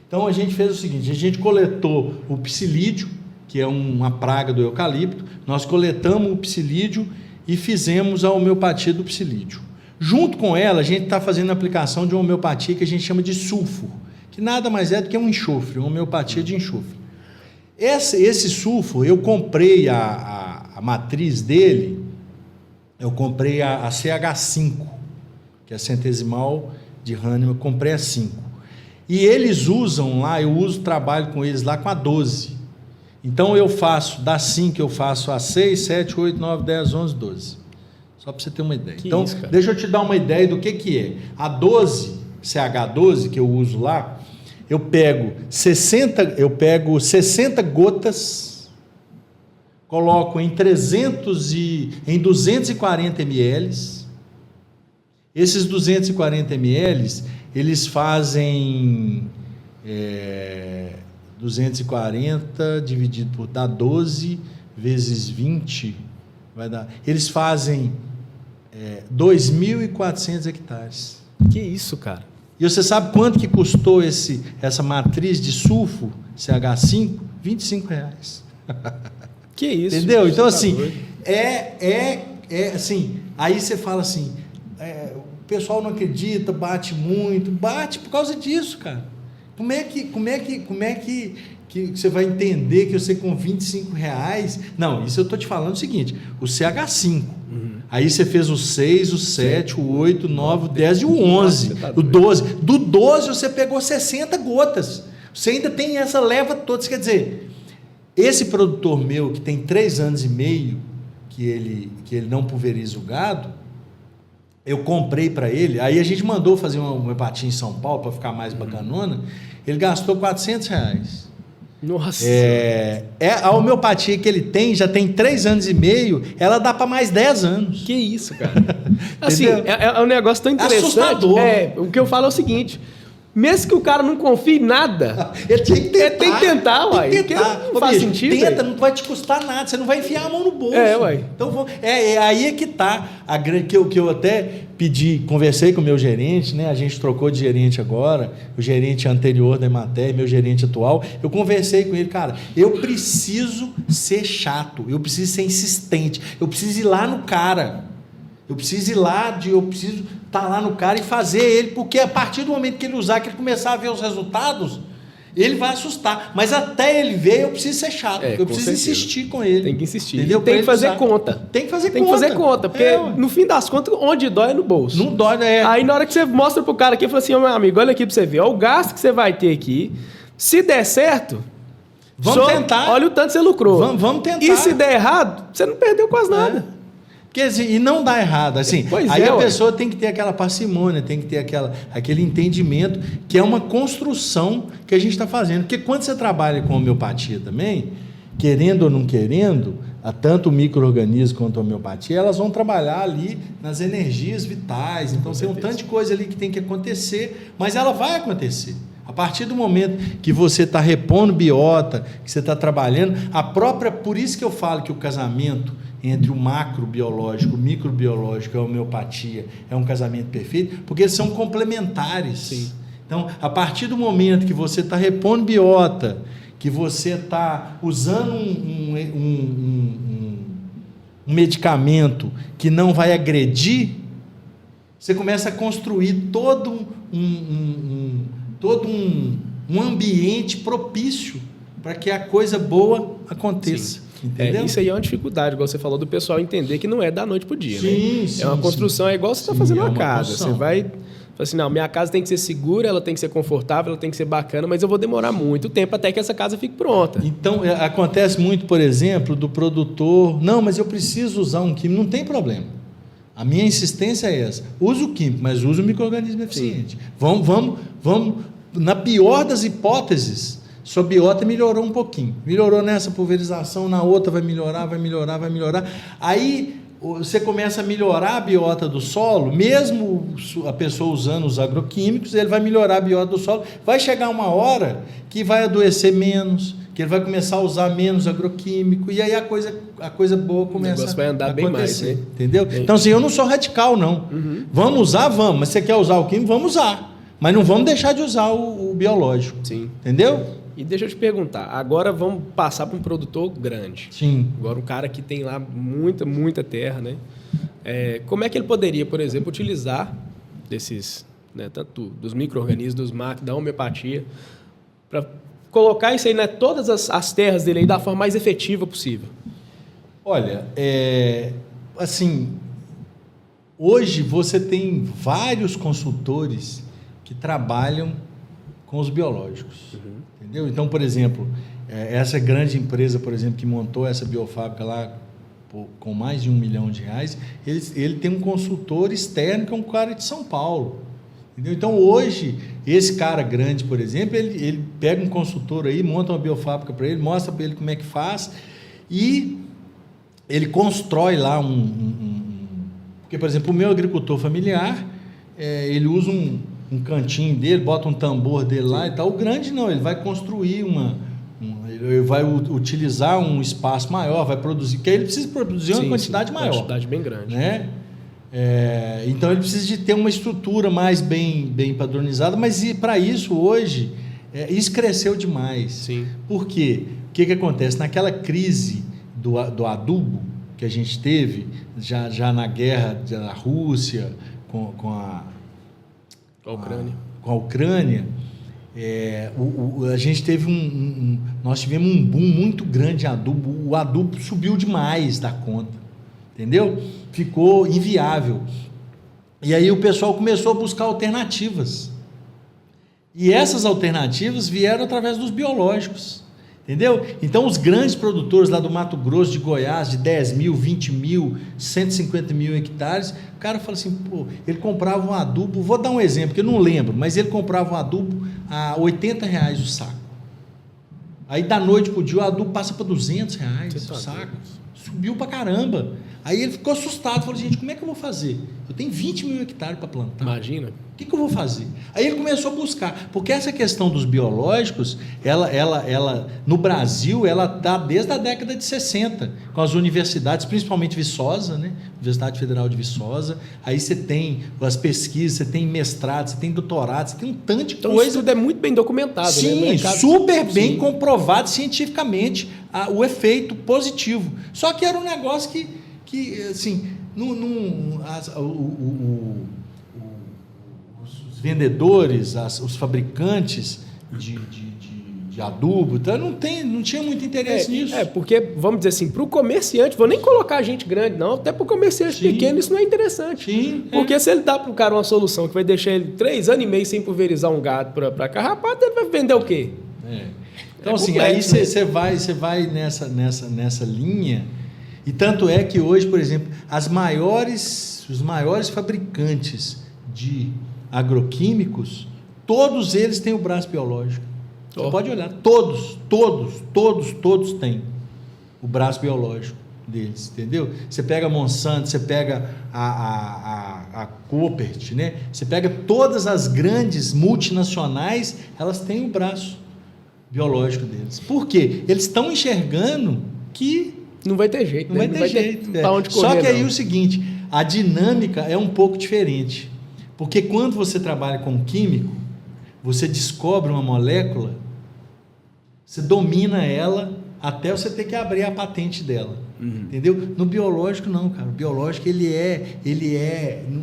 Então a gente fez o seguinte, a gente coletou o psilídeo, que é uma praga do eucalipto, nós coletamos o psilídeo e fizemos a homeopatia do psilídeo. Junto com ela, a gente está fazendo a aplicação de uma homeopatia que a gente chama de sulfur, que nada mais é do que um enxofre, uma homeopatia de enxofre. Esse sulfur, eu comprei a matriz dele, eu comprei a CH5, que é a centesimal de Hahnemann, eu comprei a 5. E eles usam lá, trabalho com eles lá com a 12. Então eu faço, da 5 eu faço a 6, 7, 8, 9, 10, 11, 12. Só para você ter uma ideia. Então, deixa eu te dar uma ideia do que é. A 12, CH12, que eu uso lá, eu pego 60 gotas, coloco em 240 ml. Esses 240 ml, eles fazem 240 dividido por dá 12 vezes 20, vai dar. Eles fazem 2.400 hectares. Que isso, cara? E você sabe quanto que custou essa matriz de sulfo CH5? R$25. Que isso? Entendeu? Então, assim, assim, aí você fala assim, o pessoal não acredita, bate muito, bate por causa disso, cara. Como é que você vai entender que você com R$25... Não, isso eu estou te falando o seguinte, o CH5, aí você fez o 6, o 7, o 8, o 9, o 10 e o 11, o 12. Do 12 você pegou 60 gotas. Você ainda tem essa leva toda. Isso quer dizer, esse produtor meu que tem 3 anos e meio que ele não pulveriza o gado, eu comprei para ele, aí a gente mandou fazer uma homeopatia em São Paulo para ficar mais bacanona, ele gastou R$400. Nossa! A homeopatia que ele tem, já tem 3 anos e meio, ela dá para mais 10 anos. Que isso, cara? Assim, é um negócio tão interessante. Assustador. O que eu falo é o seguinte, mesmo que o cara não confie em nada, ele tem que tentar. Tem que tentar, uai. Tem que tentar. Não faz sentido. Tenta, não vai te custar nada, você não vai enfiar a mão no bolso. Uai. Então, aí é que está a grande, que eu até pedi, conversei com o meu gerente, né? A gente trocou de gerente agora, o gerente anterior da Emater, meu gerente atual, eu conversei com ele, cara, eu preciso ser chato, eu preciso ser insistente, eu preciso ir lá no cara, eu preciso estar lá no cara e fazer ele, porque a partir do momento que ele usar, que ele começar a ver os resultados, Ele vai assustar, mas até ele ver eu preciso ser chato, eu preciso insistir com ele. Tem que insistir. Entendeu? Tem que fazer conta. Tem que fazer conta. Tem que fazer conta, porque no fim das contas, onde dói é no bolso. Não dói, né? Aí na hora que você mostra pro cara aqui, fala assim, meu amigo, olha aqui pra você ver, ó, o gasto que você vai ter aqui, se der certo, vamos tentar. Olha o tanto que você lucrou. Vamos tentar. E se der errado, você não perdeu quase nada. Porque, assim, e não dá errado. Assim, aí a pessoa tem que ter aquela parcimônia, tem que ter aquele entendimento que é uma construção que a gente está fazendo. Porque quando você trabalha com homeopatia também, querendo ou não querendo, tanto o micro-organismo quanto a homeopatia, elas vão trabalhar ali nas energias vitais. Então tem um tanto de coisa ali que tem que acontecer, mas ela vai acontecer. A partir do momento que você está repondo biota, que você está trabalhando, por isso que eu falo que o casamento entre o macrobiológico, o microbiológico e a homeopatia é um casamento perfeito, porque eles são complementares. Sim. Então, a partir do momento que você está repondo biota, que você está usando um medicamento que não vai agredir, você começa a construir todo um ambiente propício para que a coisa boa aconteça. Sim. Entendeu? Isso aí é uma dificuldade, igual você falou, do pessoal entender que não é da noite pro dia. Sim, né? Sim, é uma construção, é igual você está fazendo uma casa. Construção. Você vai... Assim, não, minha casa tem que ser segura, ela tem que ser confortável, ela tem que ser bacana, mas eu vou demorar muito tempo até que essa casa fique pronta. Então, acontece muito, por exemplo, do produtor, não, mas eu preciso usar um químico, não tem problema. A minha insistência é essa, usa o químico, mas usa o micro-organismo eficiente. Vamos, na pior das hipóteses, sua biota melhorou um pouquinho, melhorou nessa pulverização, na outra vai melhorar, aí você começa a melhorar a biota do solo, mesmo a pessoa usando os agroquímicos, ele vai melhorar a biota do solo, vai chegar uma hora que vai adoecer menos, que ele vai começar a usar menos agroquímico, e aí a coisa boa começa vai andar a bem mais, né? Entendeu? Então, assim, eu não sou radical, não. Vamos usar? Vamos, mas você quer usar o químico? Vamos usar. Mas não vamos deixar de usar o biológico. Sim. Entendeu? E deixa eu te perguntar, agora vamos passar para um produtor grande. Sim. Agora um cara que tem lá muita terra, né? Como é que ele poderia, por exemplo, utilizar desses, né, tanto dos micro-organismos, dos macros, da homeopatia, para colocar isso aí, né, todas as terras dele aí da forma mais efetiva possível? Olha, assim, hoje você tem vários consultores que trabalham com os biológicos. Entendeu? Então, por exemplo, essa grande empresa, por exemplo, que montou essa biofábrica lá com mais de R$1 milhão, ele tem um consultor externo que é um cara de São Paulo. Entendeu? Então, hoje, esse cara grande, por exemplo, ele pega um consultor aí, monta uma biofábrica para ele, mostra para ele como é que faz e ele constrói lá Porque, por exemplo, o meu agricultor familiar, ele usa um cantinho dele, bota um tambor dele lá e tal. O grande não, ele vai construir ele vai utilizar um espaço maior, vai produzir, porque ele precisa produzir uma quantidade maior. Uma quantidade bem grande. Né? Então ele precisa de ter uma estrutura mais bem padronizada, mas para isso hoje, isso cresceu demais. Sim. Por quê? O que acontece? Naquela crise do adubo que a gente teve, já na guerra da Rússia com a Ucrânia, a gente teve nós tivemos um boom muito grande de adubo. O adubo subiu demais da conta, entendeu? Ficou inviável. E aí o pessoal começou a buscar alternativas. E essas alternativas vieram através dos biológicos. Entendeu? Então, os grandes produtores lá do Mato Grosso, de Goiás, de 10 mil, 20 mil, 150 mil hectares, o cara fala assim, ele comprava um adubo, vou dar um exemplo, que eu não lembro, mas ele comprava um adubo a R$80 o saco. Aí, da noite para o dia, o adubo passa para R$200 o saco. Subiu para caramba. Aí ele ficou assustado, falou, gente, como é que eu vou fazer? Eu tenho 20 mil hectares para plantar. Imagina. O que eu vou fazer? Aí ele começou a buscar, porque essa questão dos biológicos, ela no Brasil, ela está desde a década de 60, com as universidades, principalmente Viçosa, né? Universidade Federal de Viçosa, aí você tem as pesquisas, você tem mestrado, você tem doutorado, você tem um tanto de coisa. Isso tudo é muito bem documentado. Sim, né? super bem comprovado cientificamente o efeito positivo. Só que era um negócio que assim, os vendedores, os fabricantes de de adubo, então não tinha muito interesse nisso. Porque, vamos dizer assim, para o comerciante, vou nem colocar gente grande, não, até para o comerciante pequeno isso não é interessante. Sim, porque se ele dá para o cara uma solução que vai deixar ele 3 anos e meio sem pulverizar um gado para carrapato, ele vai vender o quê? Então, assim, aí você vai nessa linha, e tanto é que hoje, por exemplo, os maiores fabricantes de agroquímicos, todos eles têm o braço biológico. Você pode olhar, todos têm o braço biológico deles, entendeu? Você pega a Monsanto, você pega a Coopert, né? Você pega todas as grandes multinacionais, elas têm o braço biológico deles. Por quê? Eles estão enxergando que não vai ter jeito, não vai ter jeito. Pra onde correr, só que aí não. o seguinte, a dinâmica é um pouco diferente, porque quando você trabalha com químico, você descobre uma molécula, você domina ela até você ter que abrir a patente dela. Entendeu? No biológico não, cara. O biológico ele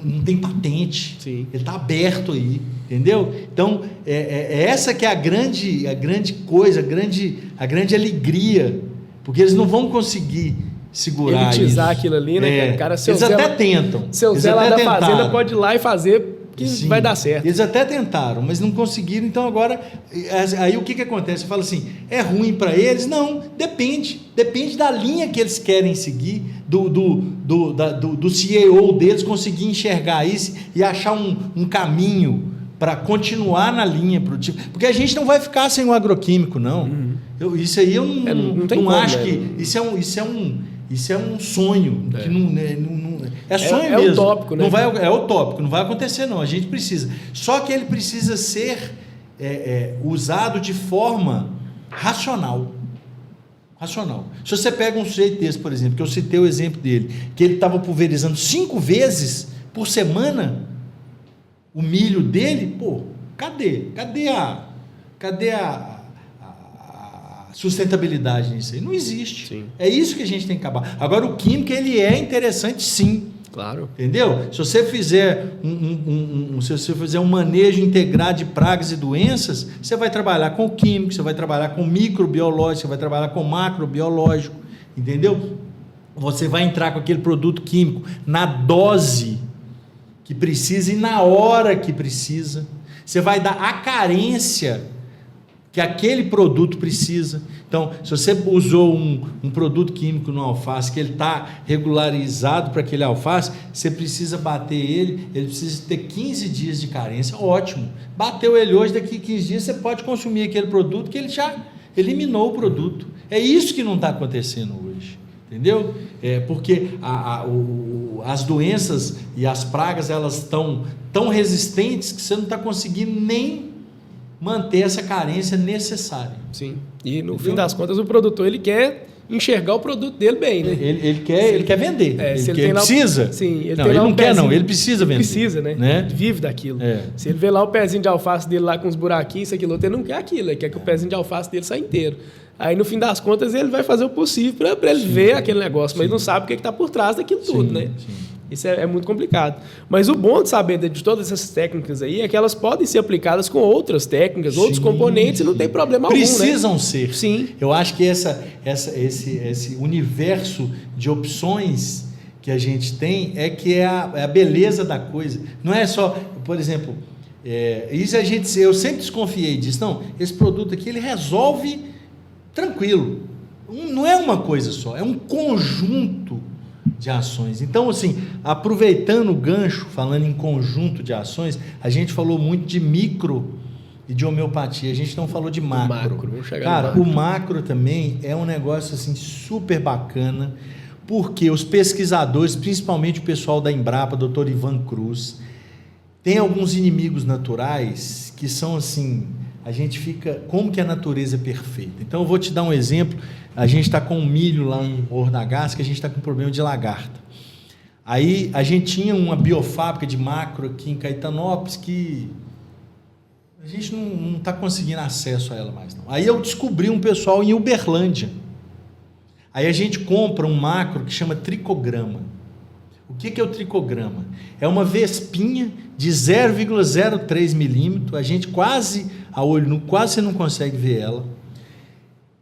não tem patente. Sim. Ele está aberto aí, entendeu? Então essa que é a grande coisa, a grande alegria, porque eles não vão conseguir segurar elitizar isso. aquilo ali, né, cara? Eles até tentam. Seu Zé lá da fazenda pode ir lá e fazer que Sim, vai dar certo. Eles até tentaram, mas não conseguiram. Então agora, aí o que acontece? Você fala assim, é ruim para eles? Não, depende da linha que eles querem seguir, do CEO deles conseguir enxergar isso e achar um caminho para continuar na linha produtiva, porque a gente não vai ficar sem o agroquímico, não. Isso aí eu não acho que isso é um sonho, que é sonho mesmo. É utópico, né? É utópico, não vai acontecer não, a gente precisa. Só que ele precisa ser usado de forma racional. Se você pega um sujeito desse, por exemplo, que eu citei o exemplo dele, que ele estava pulverizando 5 vezes por semana o milho dele, cadê a sustentabilidade nisso aí? Não existe. Sim. É isso que a gente tem que acabar. Agora, o químico, ele é interessante sim. Claro. Entendeu? Se você fizer um manejo integrado de pragas e doenças, você vai trabalhar com químico, você vai trabalhar com microbiológico, você vai trabalhar com macrobiológico, entendeu? Você vai entrar com aquele produto químico na dose que precisa e na hora que precisa. Você vai dar a carência que aquele produto precisa. Então, se você usou um produto químico no alface, que ele está regularizado para aquele alface, você precisa bater ele precisa ter 15 dias de carência, ótimo. Bateu ele hoje, daqui 15 dias você pode consumir aquele produto que ele já eliminou o produto. É isso que não está acontecendo hoje, entendeu? Porque as doenças e as pragas, elas estão tão resistentes que você não está conseguindo nem manter essa carência necessária. Sim. E no fim das contas o produtor ele quer enxergar o produto dele bem, né? Ele quer vender. Ele precisa. Sim, ele não quer não, ele precisa vender. Precisa, né? Ele vive daquilo. Se ele vê lá o pezinho de alface dele lá com uns buraquinhos, isso, aquilo outro, ele não quer aquilo, ele quer que o pezinho de alface dele saia inteiro. Aí no fim das contas ele vai fazer o possível para ele ver aquele negócio, mas ele não sabe o que está por trás daquilo tudo, né? Sim. Isso é muito complicado. Mas o bom de saber de todas essas técnicas aí é que elas podem ser aplicadas com outras técnicas, outros componentes, e não tem problema algum, né? Precisam ser. Sim. Eu acho que esse universo de opções que a gente tem é que é a beleza da coisa. Não é só, por exemplo, eu sempre desconfiei disso. Não, esse produto aqui ele resolve tranquilo. Não é uma coisa só, é um conjunto de ações. Então, assim, aproveitando o gancho, falando em conjunto de ações, a gente falou muito de micro e de homeopatia, a gente não falou de macro. Cara, o macro também é um negócio assim super bacana, porque os pesquisadores, principalmente o pessoal da Embrapa, Dr. Ivan Cruz, tem alguns inimigos naturais que são assim, a gente fica, como que a natureza é perfeita? Então eu vou te dar um exemplo. A gente está com um milho lá em Morro da Garça, que a gente está com problema de lagarta. Aí a gente tinha uma biofábrica de macro aqui em Caetanópolis que a gente não está conseguindo acesso a ela mais não. Aí eu descobri um pessoal em Uberlândia. Aí a gente compra um macro que chama tricograma. O que é o tricograma? É uma vespinha de 0,03 milímetro, a gente quase, a olho nu, quase você não consegue ver ela.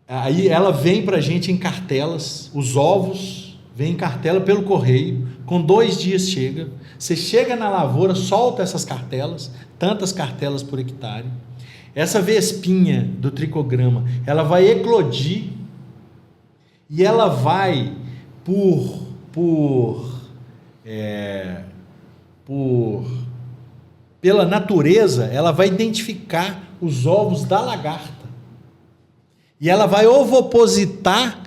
Aí ela vem para a gente em cartelas, os ovos vêm em cartela pelo correio, com 2 dias chega. Você chega na lavoura, solta essas cartelas, tantas cartelas por hectare. Essa vespinha do tricograma, ela vai eclodir e ela vai pela natureza, ela vai identificar os ovos da lagarta. E ela vai ovopositar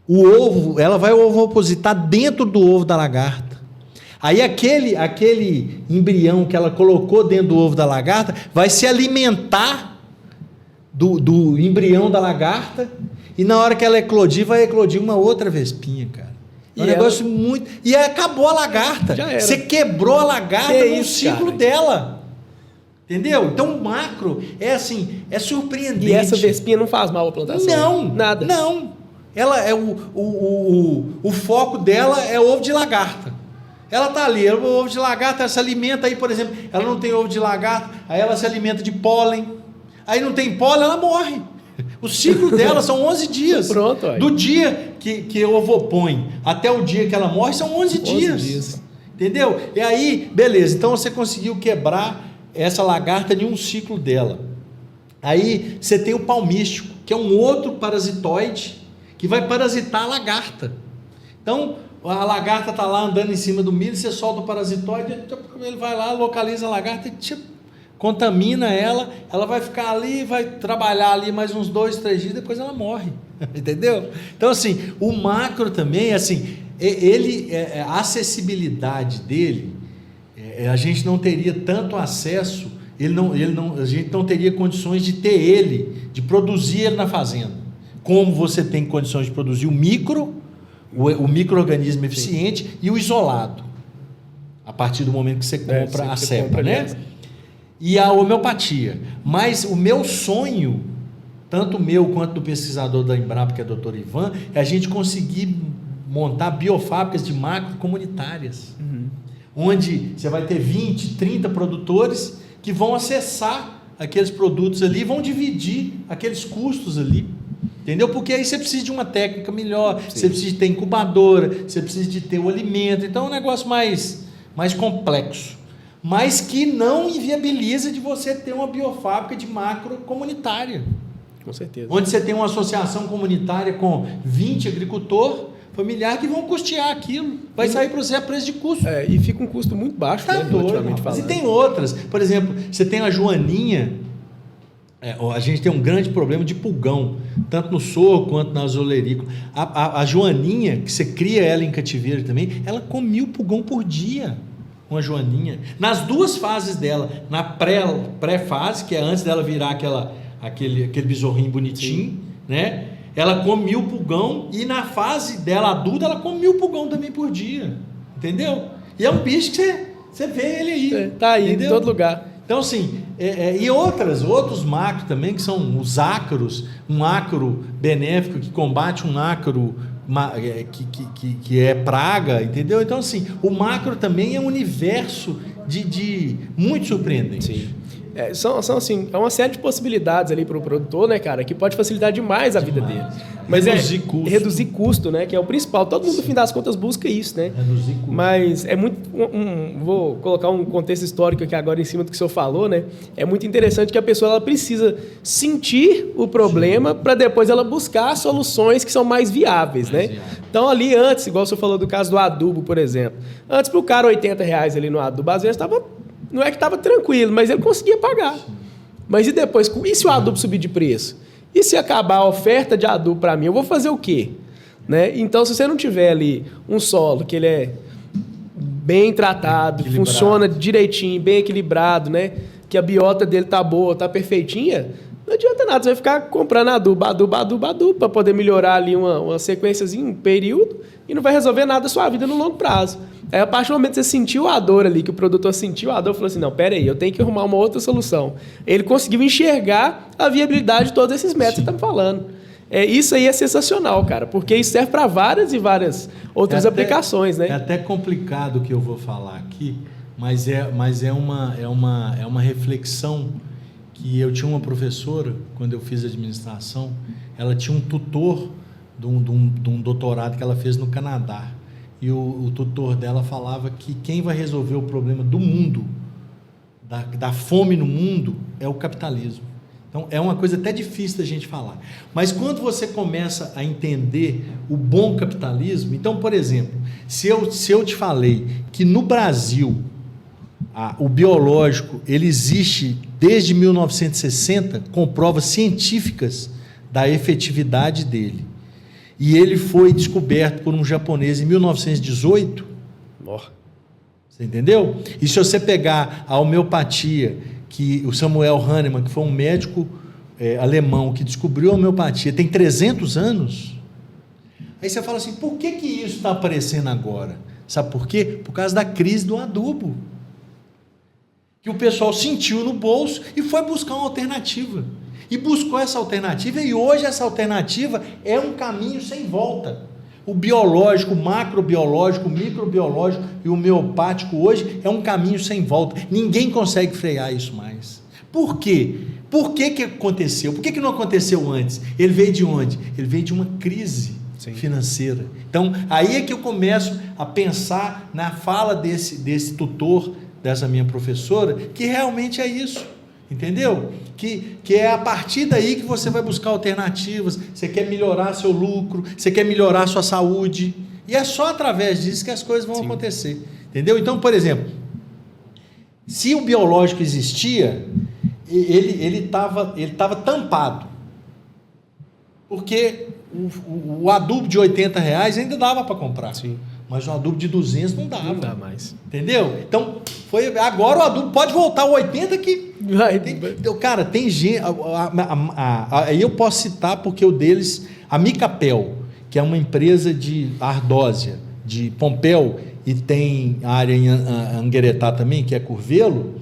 o ovo, ela vai ovopositar dentro do ovo da lagarta. Aí aquele embrião que ela colocou dentro do ovo da lagarta vai se alimentar do embrião da lagarta, e na hora que ela eclodir, vai eclodir uma outra vespinha, cara. É um negócio muito... E aí acabou a lagarta. Você quebrou a lagarta no ciclo dela. Entendeu? Então o macro é assim, é surpreendente. E essa vespinha não faz mal à plantação? Não. Nada. Não. Ela é o foco dela é ovo de lagarta. Ela está ali, o ovo de lagarta, ela se alimenta aí, por exemplo, ela não tem ovo de lagarta, aí ela se alimenta de pólen. Aí não tem pólen, ela morre. O ciclo dela são 11 dias. Pronto, aí. Do dia que o ovo põe até o dia que ela morre, são 11 dias. Entendeu? E aí, beleza, então você conseguiu quebrar essa lagarta de um ciclo dela. Aí você tem o palmístico, que é um outro parasitoide que vai parasitar a lagarta. Então, a lagarta está lá andando em cima do milho, você solta o parasitoide, ele vai lá, localiza a lagarta e contamina ela, ela vai ficar ali, vai trabalhar ali mais uns 2, 3 dias, depois ela morre. Entendeu? Então, assim, o macro também, assim, a acessibilidade dele, a gente não teria tanto acesso, a gente não teria condições de ter ele, de produzir ele na fazenda. Como você tem condições de produzir o micro-organismo eficiente e o isolado, a partir do momento que você compra a cepa, né? E a homeopatia. Mas o meu sonho, tanto o meu quanto do pesquisador da Embrapa, que é o Dr. Ivan, é a gente conseguir montar biofábricas de macro comunitárias, onde você vai ter 20, 30 produtores que vão acessar aqueles produtos ali e vão dividir aqueles custos ali. Entendeu? Porque aí você precisa de uma técnica melhor, você precisa de ter incubadora, você precisa de ter o alimento. Então é um negócio mais complexo, mas que não inviabiliza de você ter uma biofábrica de macro comunitária. Com certeza. Onde você tem uma associação comunitária com 20 agricultores familiares que vão custear aquilo. Vai sair para você a preço de custo. E fica um custo muito baixo, né? Relativamente falando. E tem outras. Por exemplo, você tem a joaninha. A gente tem um grande problema de pulgão, tanto no sorgo quanto na azolerícola. A joaninha, que você cria ela em cativeiro também, ela come 1000 pulgão por dia, uma joaninha. Nas 2 fases dela, na pré-fase, que é antes dela virar aquele besorrinho bonitinho, né? Ela come 1000 pulgão, e na fase dela adulta, ela come 1000 pulgão também por dia. Entendeu? E é um bicho que você vê ele aí. Tá aí, entendeu? Em todo lugar. Então, assim, e outros macros também, que são os ácaros, um ácaro benéfico que combate um ácaro que é praga, entendeu? Então, assim, o macro também é um universo de muito surpreendente. Sim. São assim, é uma série de possibilidades ali para o produtor, né, cara, que pode facilitar demais a vida dele. Mas reduzir custo, né, que é o principal. Todo mundo, no fim das contas, busca isso, né? Reduzir custo. Mas é muito... vou colocar um contexto histórico aqui agora em cima do que o senhor falou, né? É muito interessante que a pessoa ela precisa sentir o problema para depois ela buscar soluções que são mais viáveis, né? Então, ali antes, igual o senhor falou do caso do adubo, por exemplo. Antes, para o cara, R$80 ali no adubo, às vezes não é que estava tranquilo, mas ele conseguia pagar. Mas e depois? E se o adubo subir de preço? E se acabar a oferta de adubo para mim? Eu vou fazer o quê? Né? Então, se você não tiver ali um solo que ele é bem tratado, funciona direitinho, bem equilibrado, né? Que a biota dele tá boa, tá perfeitinha, não adianta nada. Você vai ficar comprando adubo para poder melhorar ali uma sequênciazinha, um período, e não vai resolver nada da sua vida no longo prazo. Aí, a partir do momento que você sentiu a dor ali, que o produtor sentiu a dor, falou assim, não, peraí, eu tenho que arrumar uma outra solução. Ele conseguiu enxergar a viabilidade de todos esses métodos que você está falando. Isso aí é sensacional, cara, porque isso serve para várias e várias outras aplicações, né? É até complicado o que eu vou falar aqui, mas é uma reflexão que eu tinha uma professora, quando eu fiz administração, ela tinha um tutor de um doutorado que ela fez no Canadá. E o tutor dela falava que quem vai resolver o problema do mundo, da fome no mundo, é o capitalismo. Então, é uma coisa até difícil da gente falar. Mas quando você começa a entender o bom capitalismo... Então, por exemplo, se eu te falei que no Brasil o biológico ele existe desde 1960, com provas científicas da efetividade dele, e ele foi descoberto por um japonês em 1918... Você entendeu? E se você pegar a homeopatia, que o Samuel Hahnemann, que foi um médico alemão que descobriu a homeopatia, tem 300 anos, aí você fala assim, por que isso está aparecendo agora? Sabe por quê? Por causa da crise do adubo, que o pessoal sentiu no bolso e foi buscar uma alternativa, e buscou essa alternativa, e hoje essa alternativa é um caminho sem volta. O biológico, o macrobiológico, o microbiológico e o homeopático hoje é um caminho sem volta. Ninguém consegue frear isso mais. Por quê? Por que aconteceu? Por que não aconteceu antes? Ele veio de onde? Ele veio de uma crise financeira. Então, aí é que eu começo a pensar na fala desse tutor, dessa minha professora, que realmente é isso. Entendeu? Que é a partir daí que você vai buscar alternativas, você quer melhorar seu lucro, você quer melhorar sua saúde, e é só através disso que as coisas vão acontecer. Entendeu? Então, por exemplo, se o biológico existia, ele estava tampado, porque o adubo de R$80 ainda dava para comprar. Sim. Mas o adubo de 200 não dava. Não dá mais. Entendeu? Então, agora o adubo pode voltar a 80 que... Cara, tem gente... Aí eu posso citar porque o deles... A Micapel, que é uma empresa de ardósia, de Pompéu, e tem a área em Angueretá também, que é Curvelo,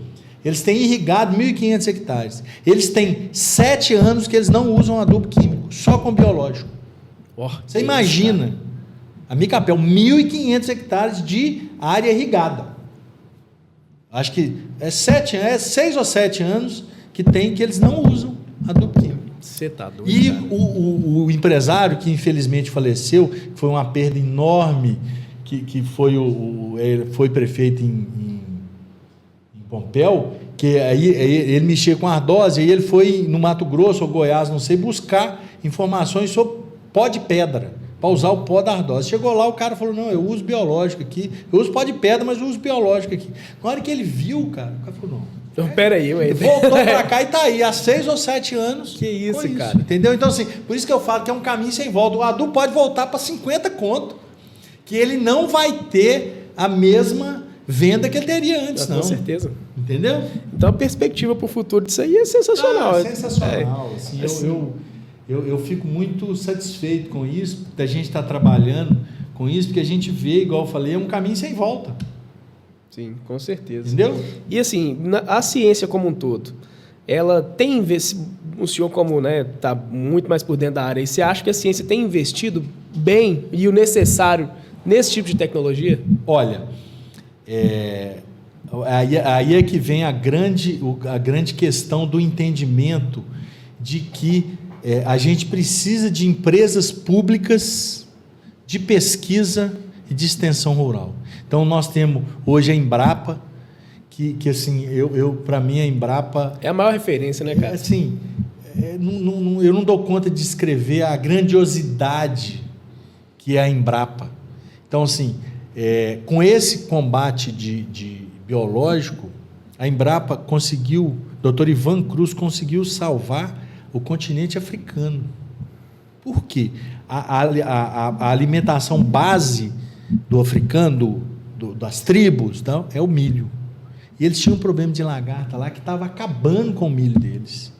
eles têm irrigado 1.500 hectares. Eles têm 7 anos que eles não usam adubo químico, só com biológico. Você imagina... Isso, a Micapel, 1.500 hectares de área irrigada. Acho que é 6 ou 7 anos que eles não usam adubo químico. Você tá doido. E o empresário que infelizmente faleceu, foi uma perda enorme, que foi prefeito em Pompéu, que aí ele mexia com ardósia, e ele foi no Mato Grosso ou Goiás, não sei, buscar informações sobre pó de pedra, para usar o pó da ardósia. Chegou lá, o cara falou, não, eu uso biológico aqui, eu uso pó de pedra, mas eu uso biológico aqui. Na hora que ele viu, cara, o cara falou, não. Então, peraí, voltou para cá e tá aí, há 6 ou 7 anos. Que isso, cara. Entendeu? Então, assim, por isso que eu falo que é um caminho sem volta. O adubo pode voltar para 50 conto, que ele não vai ter a mesma venda que ele teria antes, não. Com certeza. Entendeu? Então, a perspectiva para o futuro disso aí é sensacional. Sensacional. Eu fico muito satisfeito com isso, da gente estar trabalhando com isso, porque a gente vê, igual eu falei, é um caminho sem volta. Sim, com certeza. Entendeu? E assim, a ciência como um todo, ela tem investido, o senhor como está muito mais por dentro da área, e você acha que a ciência tem investido bem e o necessário nesse tipo de tecnologia? Olha, aí é que vem a grande questão do entendimento de que a gente precisa de empresas públicas de pesquisa e de extensão rural. Então, nós temos hoje a Embrapa, que assim, para mim a Embrapa... É a maior referência, né, cara? Assim, eu não dou conta de descrever a grandiosidade que é a Embrapa. Então, assim, com esse combate de biológico, a Embrapa conseguiu, Dr. Ivan Cruz conseguiu salvar o continente africano. Por quê? A alimentação base do africano, das tribos, então, é o milho. E eles tinham um problema de lagarta lá que estava acabando com o milho deles.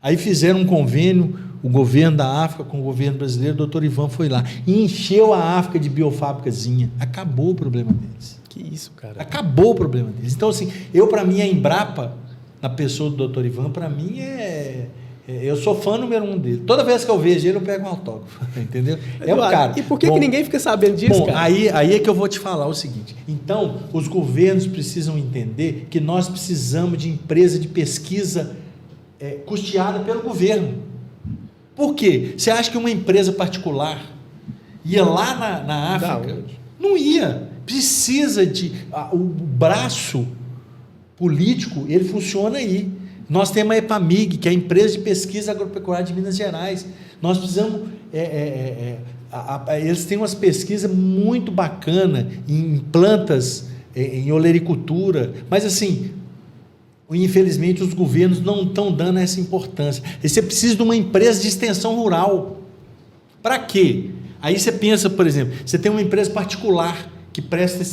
Aí fizeram um convênio, o governo da África com o governo brasileiro, o doutor Ivan foi lá e encheu a África de biofábricazinha. Acabou o problema deles. Que isso, cara. Acabou o problema deles. Então, assim, para mim, a Embrapa, na pessoa do doutor Ivan, para mim eu sou fã número 1 dele. Toda vez que eu vejo ele, eu pego um autógrafo, entendeu? É um cara. E por que ninguém fica sabendo disso, cara? Aí é que eu vou te falar o seguinte. Então, os governos precisam entender que nós precisamos de empresa de pesquisa custeada pelo governo. Por quê? Você acha que uma empresa particular ia lá na África? Não ia. Precisa o braço político, ele funciona aí. Nós temos a EPAMIG, que é a Empresa de Pesquisa Agropecuária de Minas Gerais. Nós precisamos... eles têm umas pesquisas muito bacanas em plantas, em olericultura, mas assim, infelizmente os governos não estão dando essa importância. E você precisa de uma empresa de extensão rural. Para quê? Aí você pensa, por exemplo, você tem uma empresa particular que presta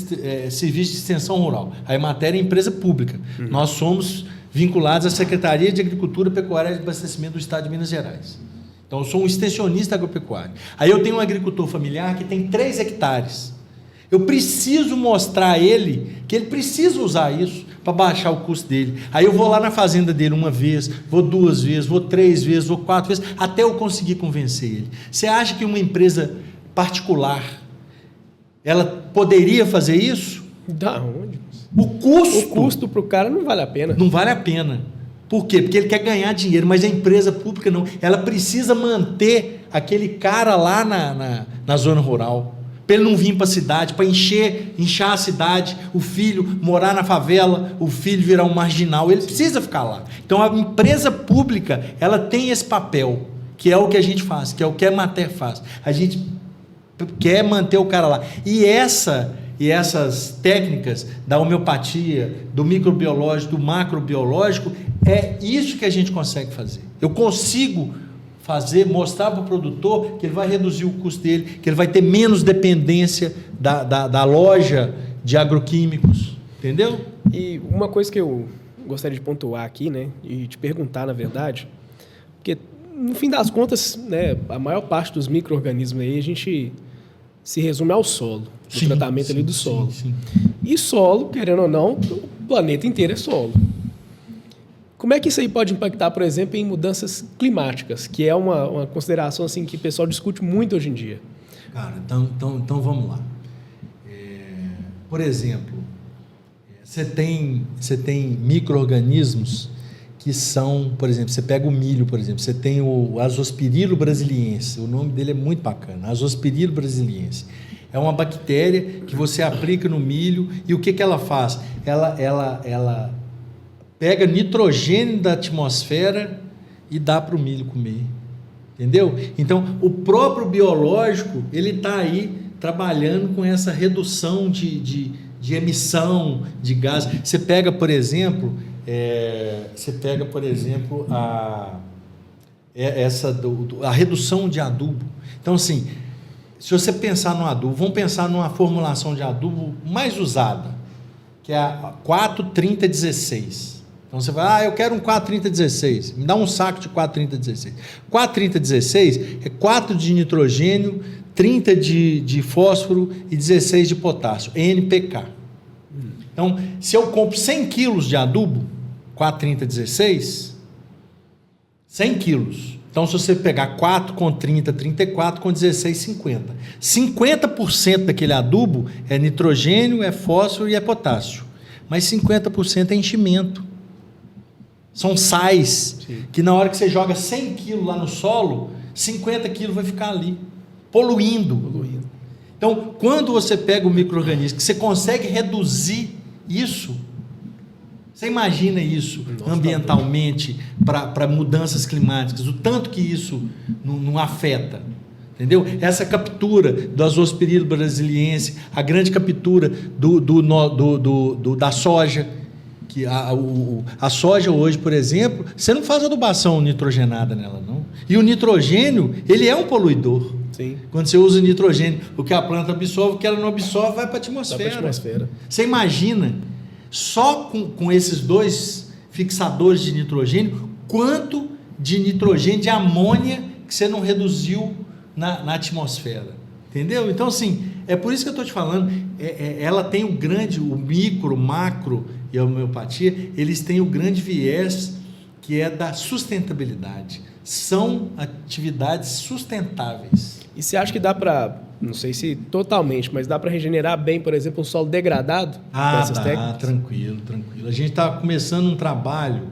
serviço de extensão rural. A Emater é empresa pública. Nós somos vinculados à Secretaria de Agricultura, Pecuária e Abastecimento do Estado de Minas Gerais. Então, eu sou um extensionista agropecuário. Aí eu tenho um agricultor familiar que tem 3 hectares. Eu preciso mostrar a ele que ele precisa usar isso para baixar o custo dele. Aí eu vou lá na fazenda dele uma vez, vou 2 vezes, vou 3 vezes, vou 4 vezes, até eu conseguir convencer ele. Você acha que uma empresa particular, ela poderia fazer isso? Da onde? O custo para o cara não vale a pena. Não vale a pena. Por quê? Porque ele quer ganhar dinheiro, mas a empresa pública não. Ela precisa manter aquele cara lá na zona rural, para ele não vir para a cidade, para inchar a cidade, o filho morar na favela, o filho virar um marginal, ele precisa ficar lá. Então a empresa pública, ela tem esse papel, que é o que a gente faz, que é o que a Emater faz. A gente quer manter o cara lá. E essas técnicas da homeopatia, do microbiológico, do macrobiológico, é isso que a gente consegue fazer. Eu consigo mostrar para o produtor que ele vai reduzir o custo dele, que ele vai ter menos dependência da loja de agroquímicos, entendeu? E uma coisa que eu gostaria de pontuar aqui, né, e te perguntar, na verdade, porque no fim das contas, né, a maior parte dos micro-organismos aí, a gente se resume ao solo, o tratamento ali do solo. Sim. E solo, querendo ou não, o planeta inteiro é solo. Como é que isso aí pode impactar, por exemplo, em mudanças climáticas, que é uma consideração assim, que o pessoal discute muito hoje em dia? Cara, então vamos lá. Por exemplo, você tem micro-organismos que são, por exemplo, você pega o milho, por exemplo, você tem o Azospirilo brasiliense, o nome dele é muito bacana, Azospirilo brasiliense. É uma bactéria que você aplica no milho e o que ela faz? Ela pega nitrogênio da atmosfera e dá para o milho comer, entendeu? Então, o próprio biológico, ele está aí trabalhando com essa redução de emissão de gás. Você pega, por exemplo, a redução de adubo. Então, assim, se você pensar no adubo, vamos pensar numa formulação de adubo mais usada, que é a 4-30-16. Então você vai, eu quero um 4-30-16, me dá um saco de 4-30-16. 4-30-16 é 4 de nitrogênio, 30 de fósforo e 16 de potássio, NPK. Então, se eu compro 100 quilos de adubo, 4-30-16, 100 quilos. Então, se você pegar 4 com 30, 34, com 16, 50. 50% daquele adubo é nitrogênio, é fósforo e é potássio. Mas 50% é enchimento. São sais, sim, que na hora que você joga 100 quilos lá no solo, 50 quilos vai ficar ali, poluindo. Então, quando você pega o micro-organismo, que você consegue reduzir isso, você imagina isso ambientalmente para mudanças climáticas, o tanto que isso não afeta, entendeu? Essa captura do Azospirilo brasiliense, a grande captura da soja, que a soja hoje, por exemplo, você não faz adubação nitrogenada nela, não. E o nitrogênio, ele é um poluidor. Sim. Quando você usa o nitrogênio, o que a planta absorve, o que ela não absorve, vai para a atmosfera. Você imagina, só com esses 2 fixadores de nitrogênio, quanto de nitrogênio, de amônia, que você não reduziu na atmosfera. Entendeu? Então, assim, é por isso que eu estou te falando, ela tem o micro, o macro e a homeopatia, eles têm o grande viés que é da sustentabilidade. São atividades sustentáveis. E você acha que dá para, não sei se totalmente, mas dá para regenerar bem, por exemplo, um solo degradado? Tranquilo. A gente está começando um trabalho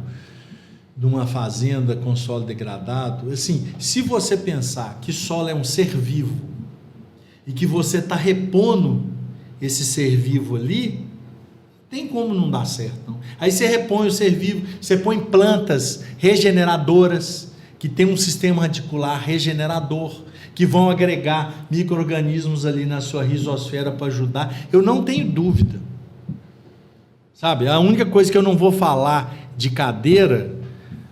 de uma fazenda com solo degradado, assim, se você pensar que solo é um ser vivo e que você está repondo esse ser vivo ali, tem como não dar certo, não. Aí você repõe o ser vivo, você põe plantas regeneradoras, que tem um sistema radicular regenerador, que vão agregar micro-organismos ali na sua rizosfera para ajudar. Eu não tenho dúvida. Sabe, a única coisa que eu não vou falar de cadeira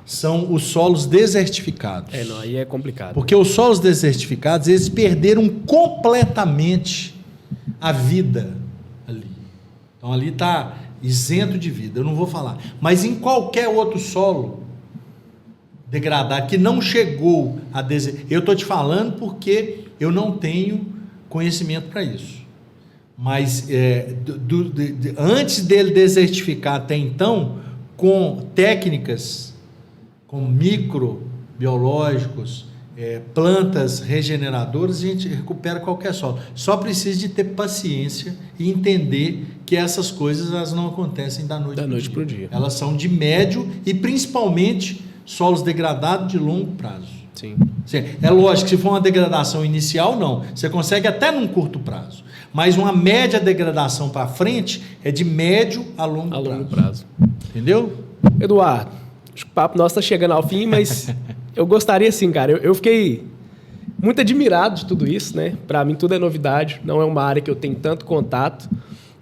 são os solos desertificados. Não, aí é complicado. Porque os solos desertificados, eles perderam completamente a vida ali. Então ali está isento de vida, eu não vou falar. Mas em qualquer outro solo degradado que não chegou a eu estou te falando porque eu não tenho conhecimento para isso. Mas antes dele desertificar até então, com técnicas, com microbiológicos, plantas regeneradoras, a gente recupera qualquer solo. Só precisa de ter paciência e entender que essas coisas elas não acontecem da noite para o dia. Elas são de médio e principalmente solos degradados de longo prazo. Sim. É lógico que se for uma degradação inicial, não. Você consegue até num curto prazo. Mas uma média degradação para frente é de médio a longo prazo. Entendeu? Eduardo, acho que o papo nosso está chegando ao fim, mas eu gostaria assim, cara, eu fiquei muito admirado de tudo isso, né? Para mim tudo é novidade, não é uma área que eu tenho tanto contato,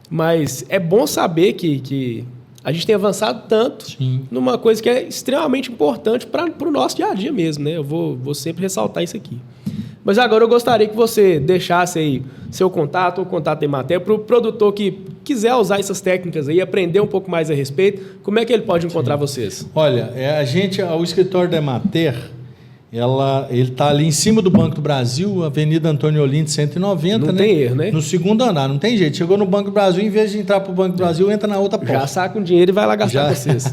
mas é bom saber que a gente tem avançado tanto numa coisa que é extremamente importante para o nosso dia a dia mesmo, né? Eu vou sempre ressaltar isso aqui. Mas agora eu gostaria que você deixasse aí seu contato ou contato da Emater para o produtor que quiser usar essas técnicas aí, aprender um pouco mais a respeito, como é que ele pode encontrar vocês? Olha, o escritório da Emater, ele está ali em cima do Banco do Brasil, Avenida Antônio Olinto, 190. Não tem erro, né? No segundo andar, não tem jeito. Chegou no Banco do Brasil, em vez de entrar para o Banco do Brasil, entra na outra porta. Já saca um dinheiro e vai lá gastar com vocês.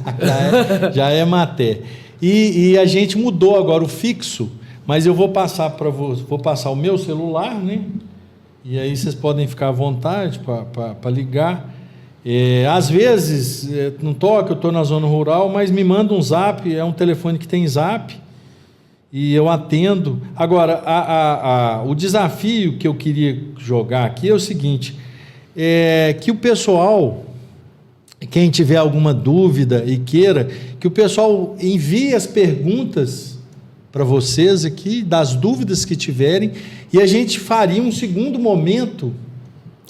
Já é Emater. E a gente mudou agora o fixo, mas eu vou passar o meu celular, né? E aí vocês podem ficar à vontade para ligar. Às vezes, não toca, eu estou na zona rural, mas me manda um zap, é um telefone que tem zap, e eu atendo. Agora, o desafio que eu queria jogar aqui é o seguinte, que o pessoal, quem tiver alguma dúvida e queira, que o pessoal envie as perguntas para vocês aqui, das dúvidas que tiverem, e a gente faria um segundo momento,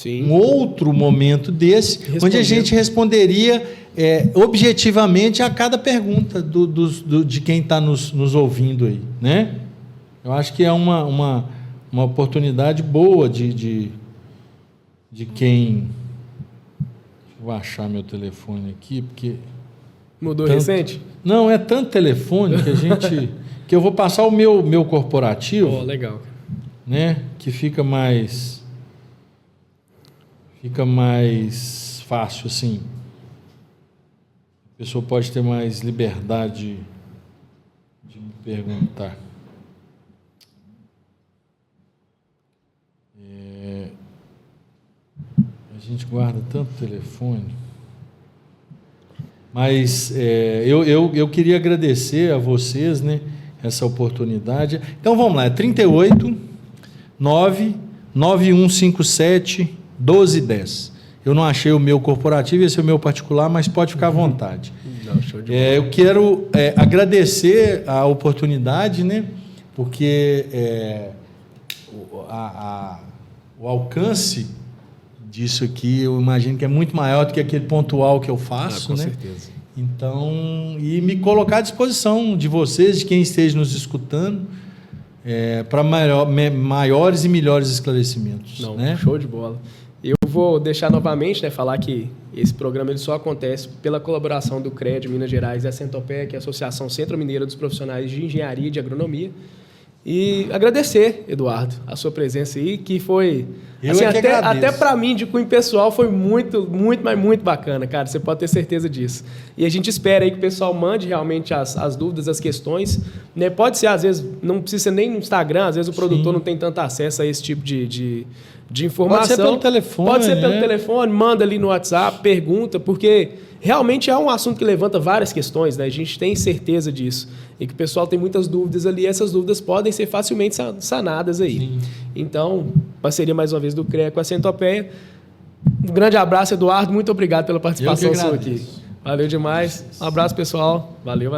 um outro momento desse, onde a gente responderia objetivamente a cada pergunta de quem está nos ouvindo aí, né? Eu acho que é uma oportunidade boa de quem... Vou achar meu telefone aqui, porque... Mudou recente? Não, é tanto telefone que a gente... que eu vou passar o meu corporativo. Legal. Né? Que fica mais fácil, assim. A pessoa pode ter mais liberdade de me perguntar. A gente guarda tanto telefone. Mas eu queria agradecer a vocês, né, essa oportunidade. Então vamos lá, é 38 99157 1210. Eu não achei o meu corporativo, esse é o meu particular, mas pode ficar à vontade. Não, show de bola. Eu quero agradecer a oportunidade, né, porque o alcance disso aqui, eu imagino que é muito maior do que aquele pontual que eu faço, com né? certeza. Então, e me colocar à disposição de vocês, de quem esteja nos escutando, para maiores e melhores esclarecimentos. Não, né? Show de bola. Eu vou deixar novamente, né, falar que esse programa ele só acontece pela colaboração do CREA de Minas Gerais e a Centopeia, que é a Associação Centro-Mineira dos Profissionais de Engenharia e de Agronomia. E agradecer, Eduardo, a sua presença aí, que foi... Assim, até para mim, de cunho pessoal, foi muito, mas muito bacana, cara. Você pode ter certeza disso. E a gente espera aí que o pessoal mande realmente as dúvidas, as questões. Né? Pode ser, às vezes, não precisa ser nem no Instagram, às vezes o produtor não tem tanto acesso a esse tipo de informação. Pode ser pelo telefone. Pode ser pelo telefone, manda ali no WhatsApp, pergunta, porque realmente é um assunto que levanta várias questões, né? A gente tem certeza disso. E que o pessoal tem muitas dúvidas ali, e essas dúvidas podem ser facilmente sanadas aí. Sim. Então, parceria mais uma vez do CREA com a Centopeia. Um grande abraço, Eduardo. Muito obrigado pela participação sua aqui. Valeu demais. Um abraço, pessoal. Valeu.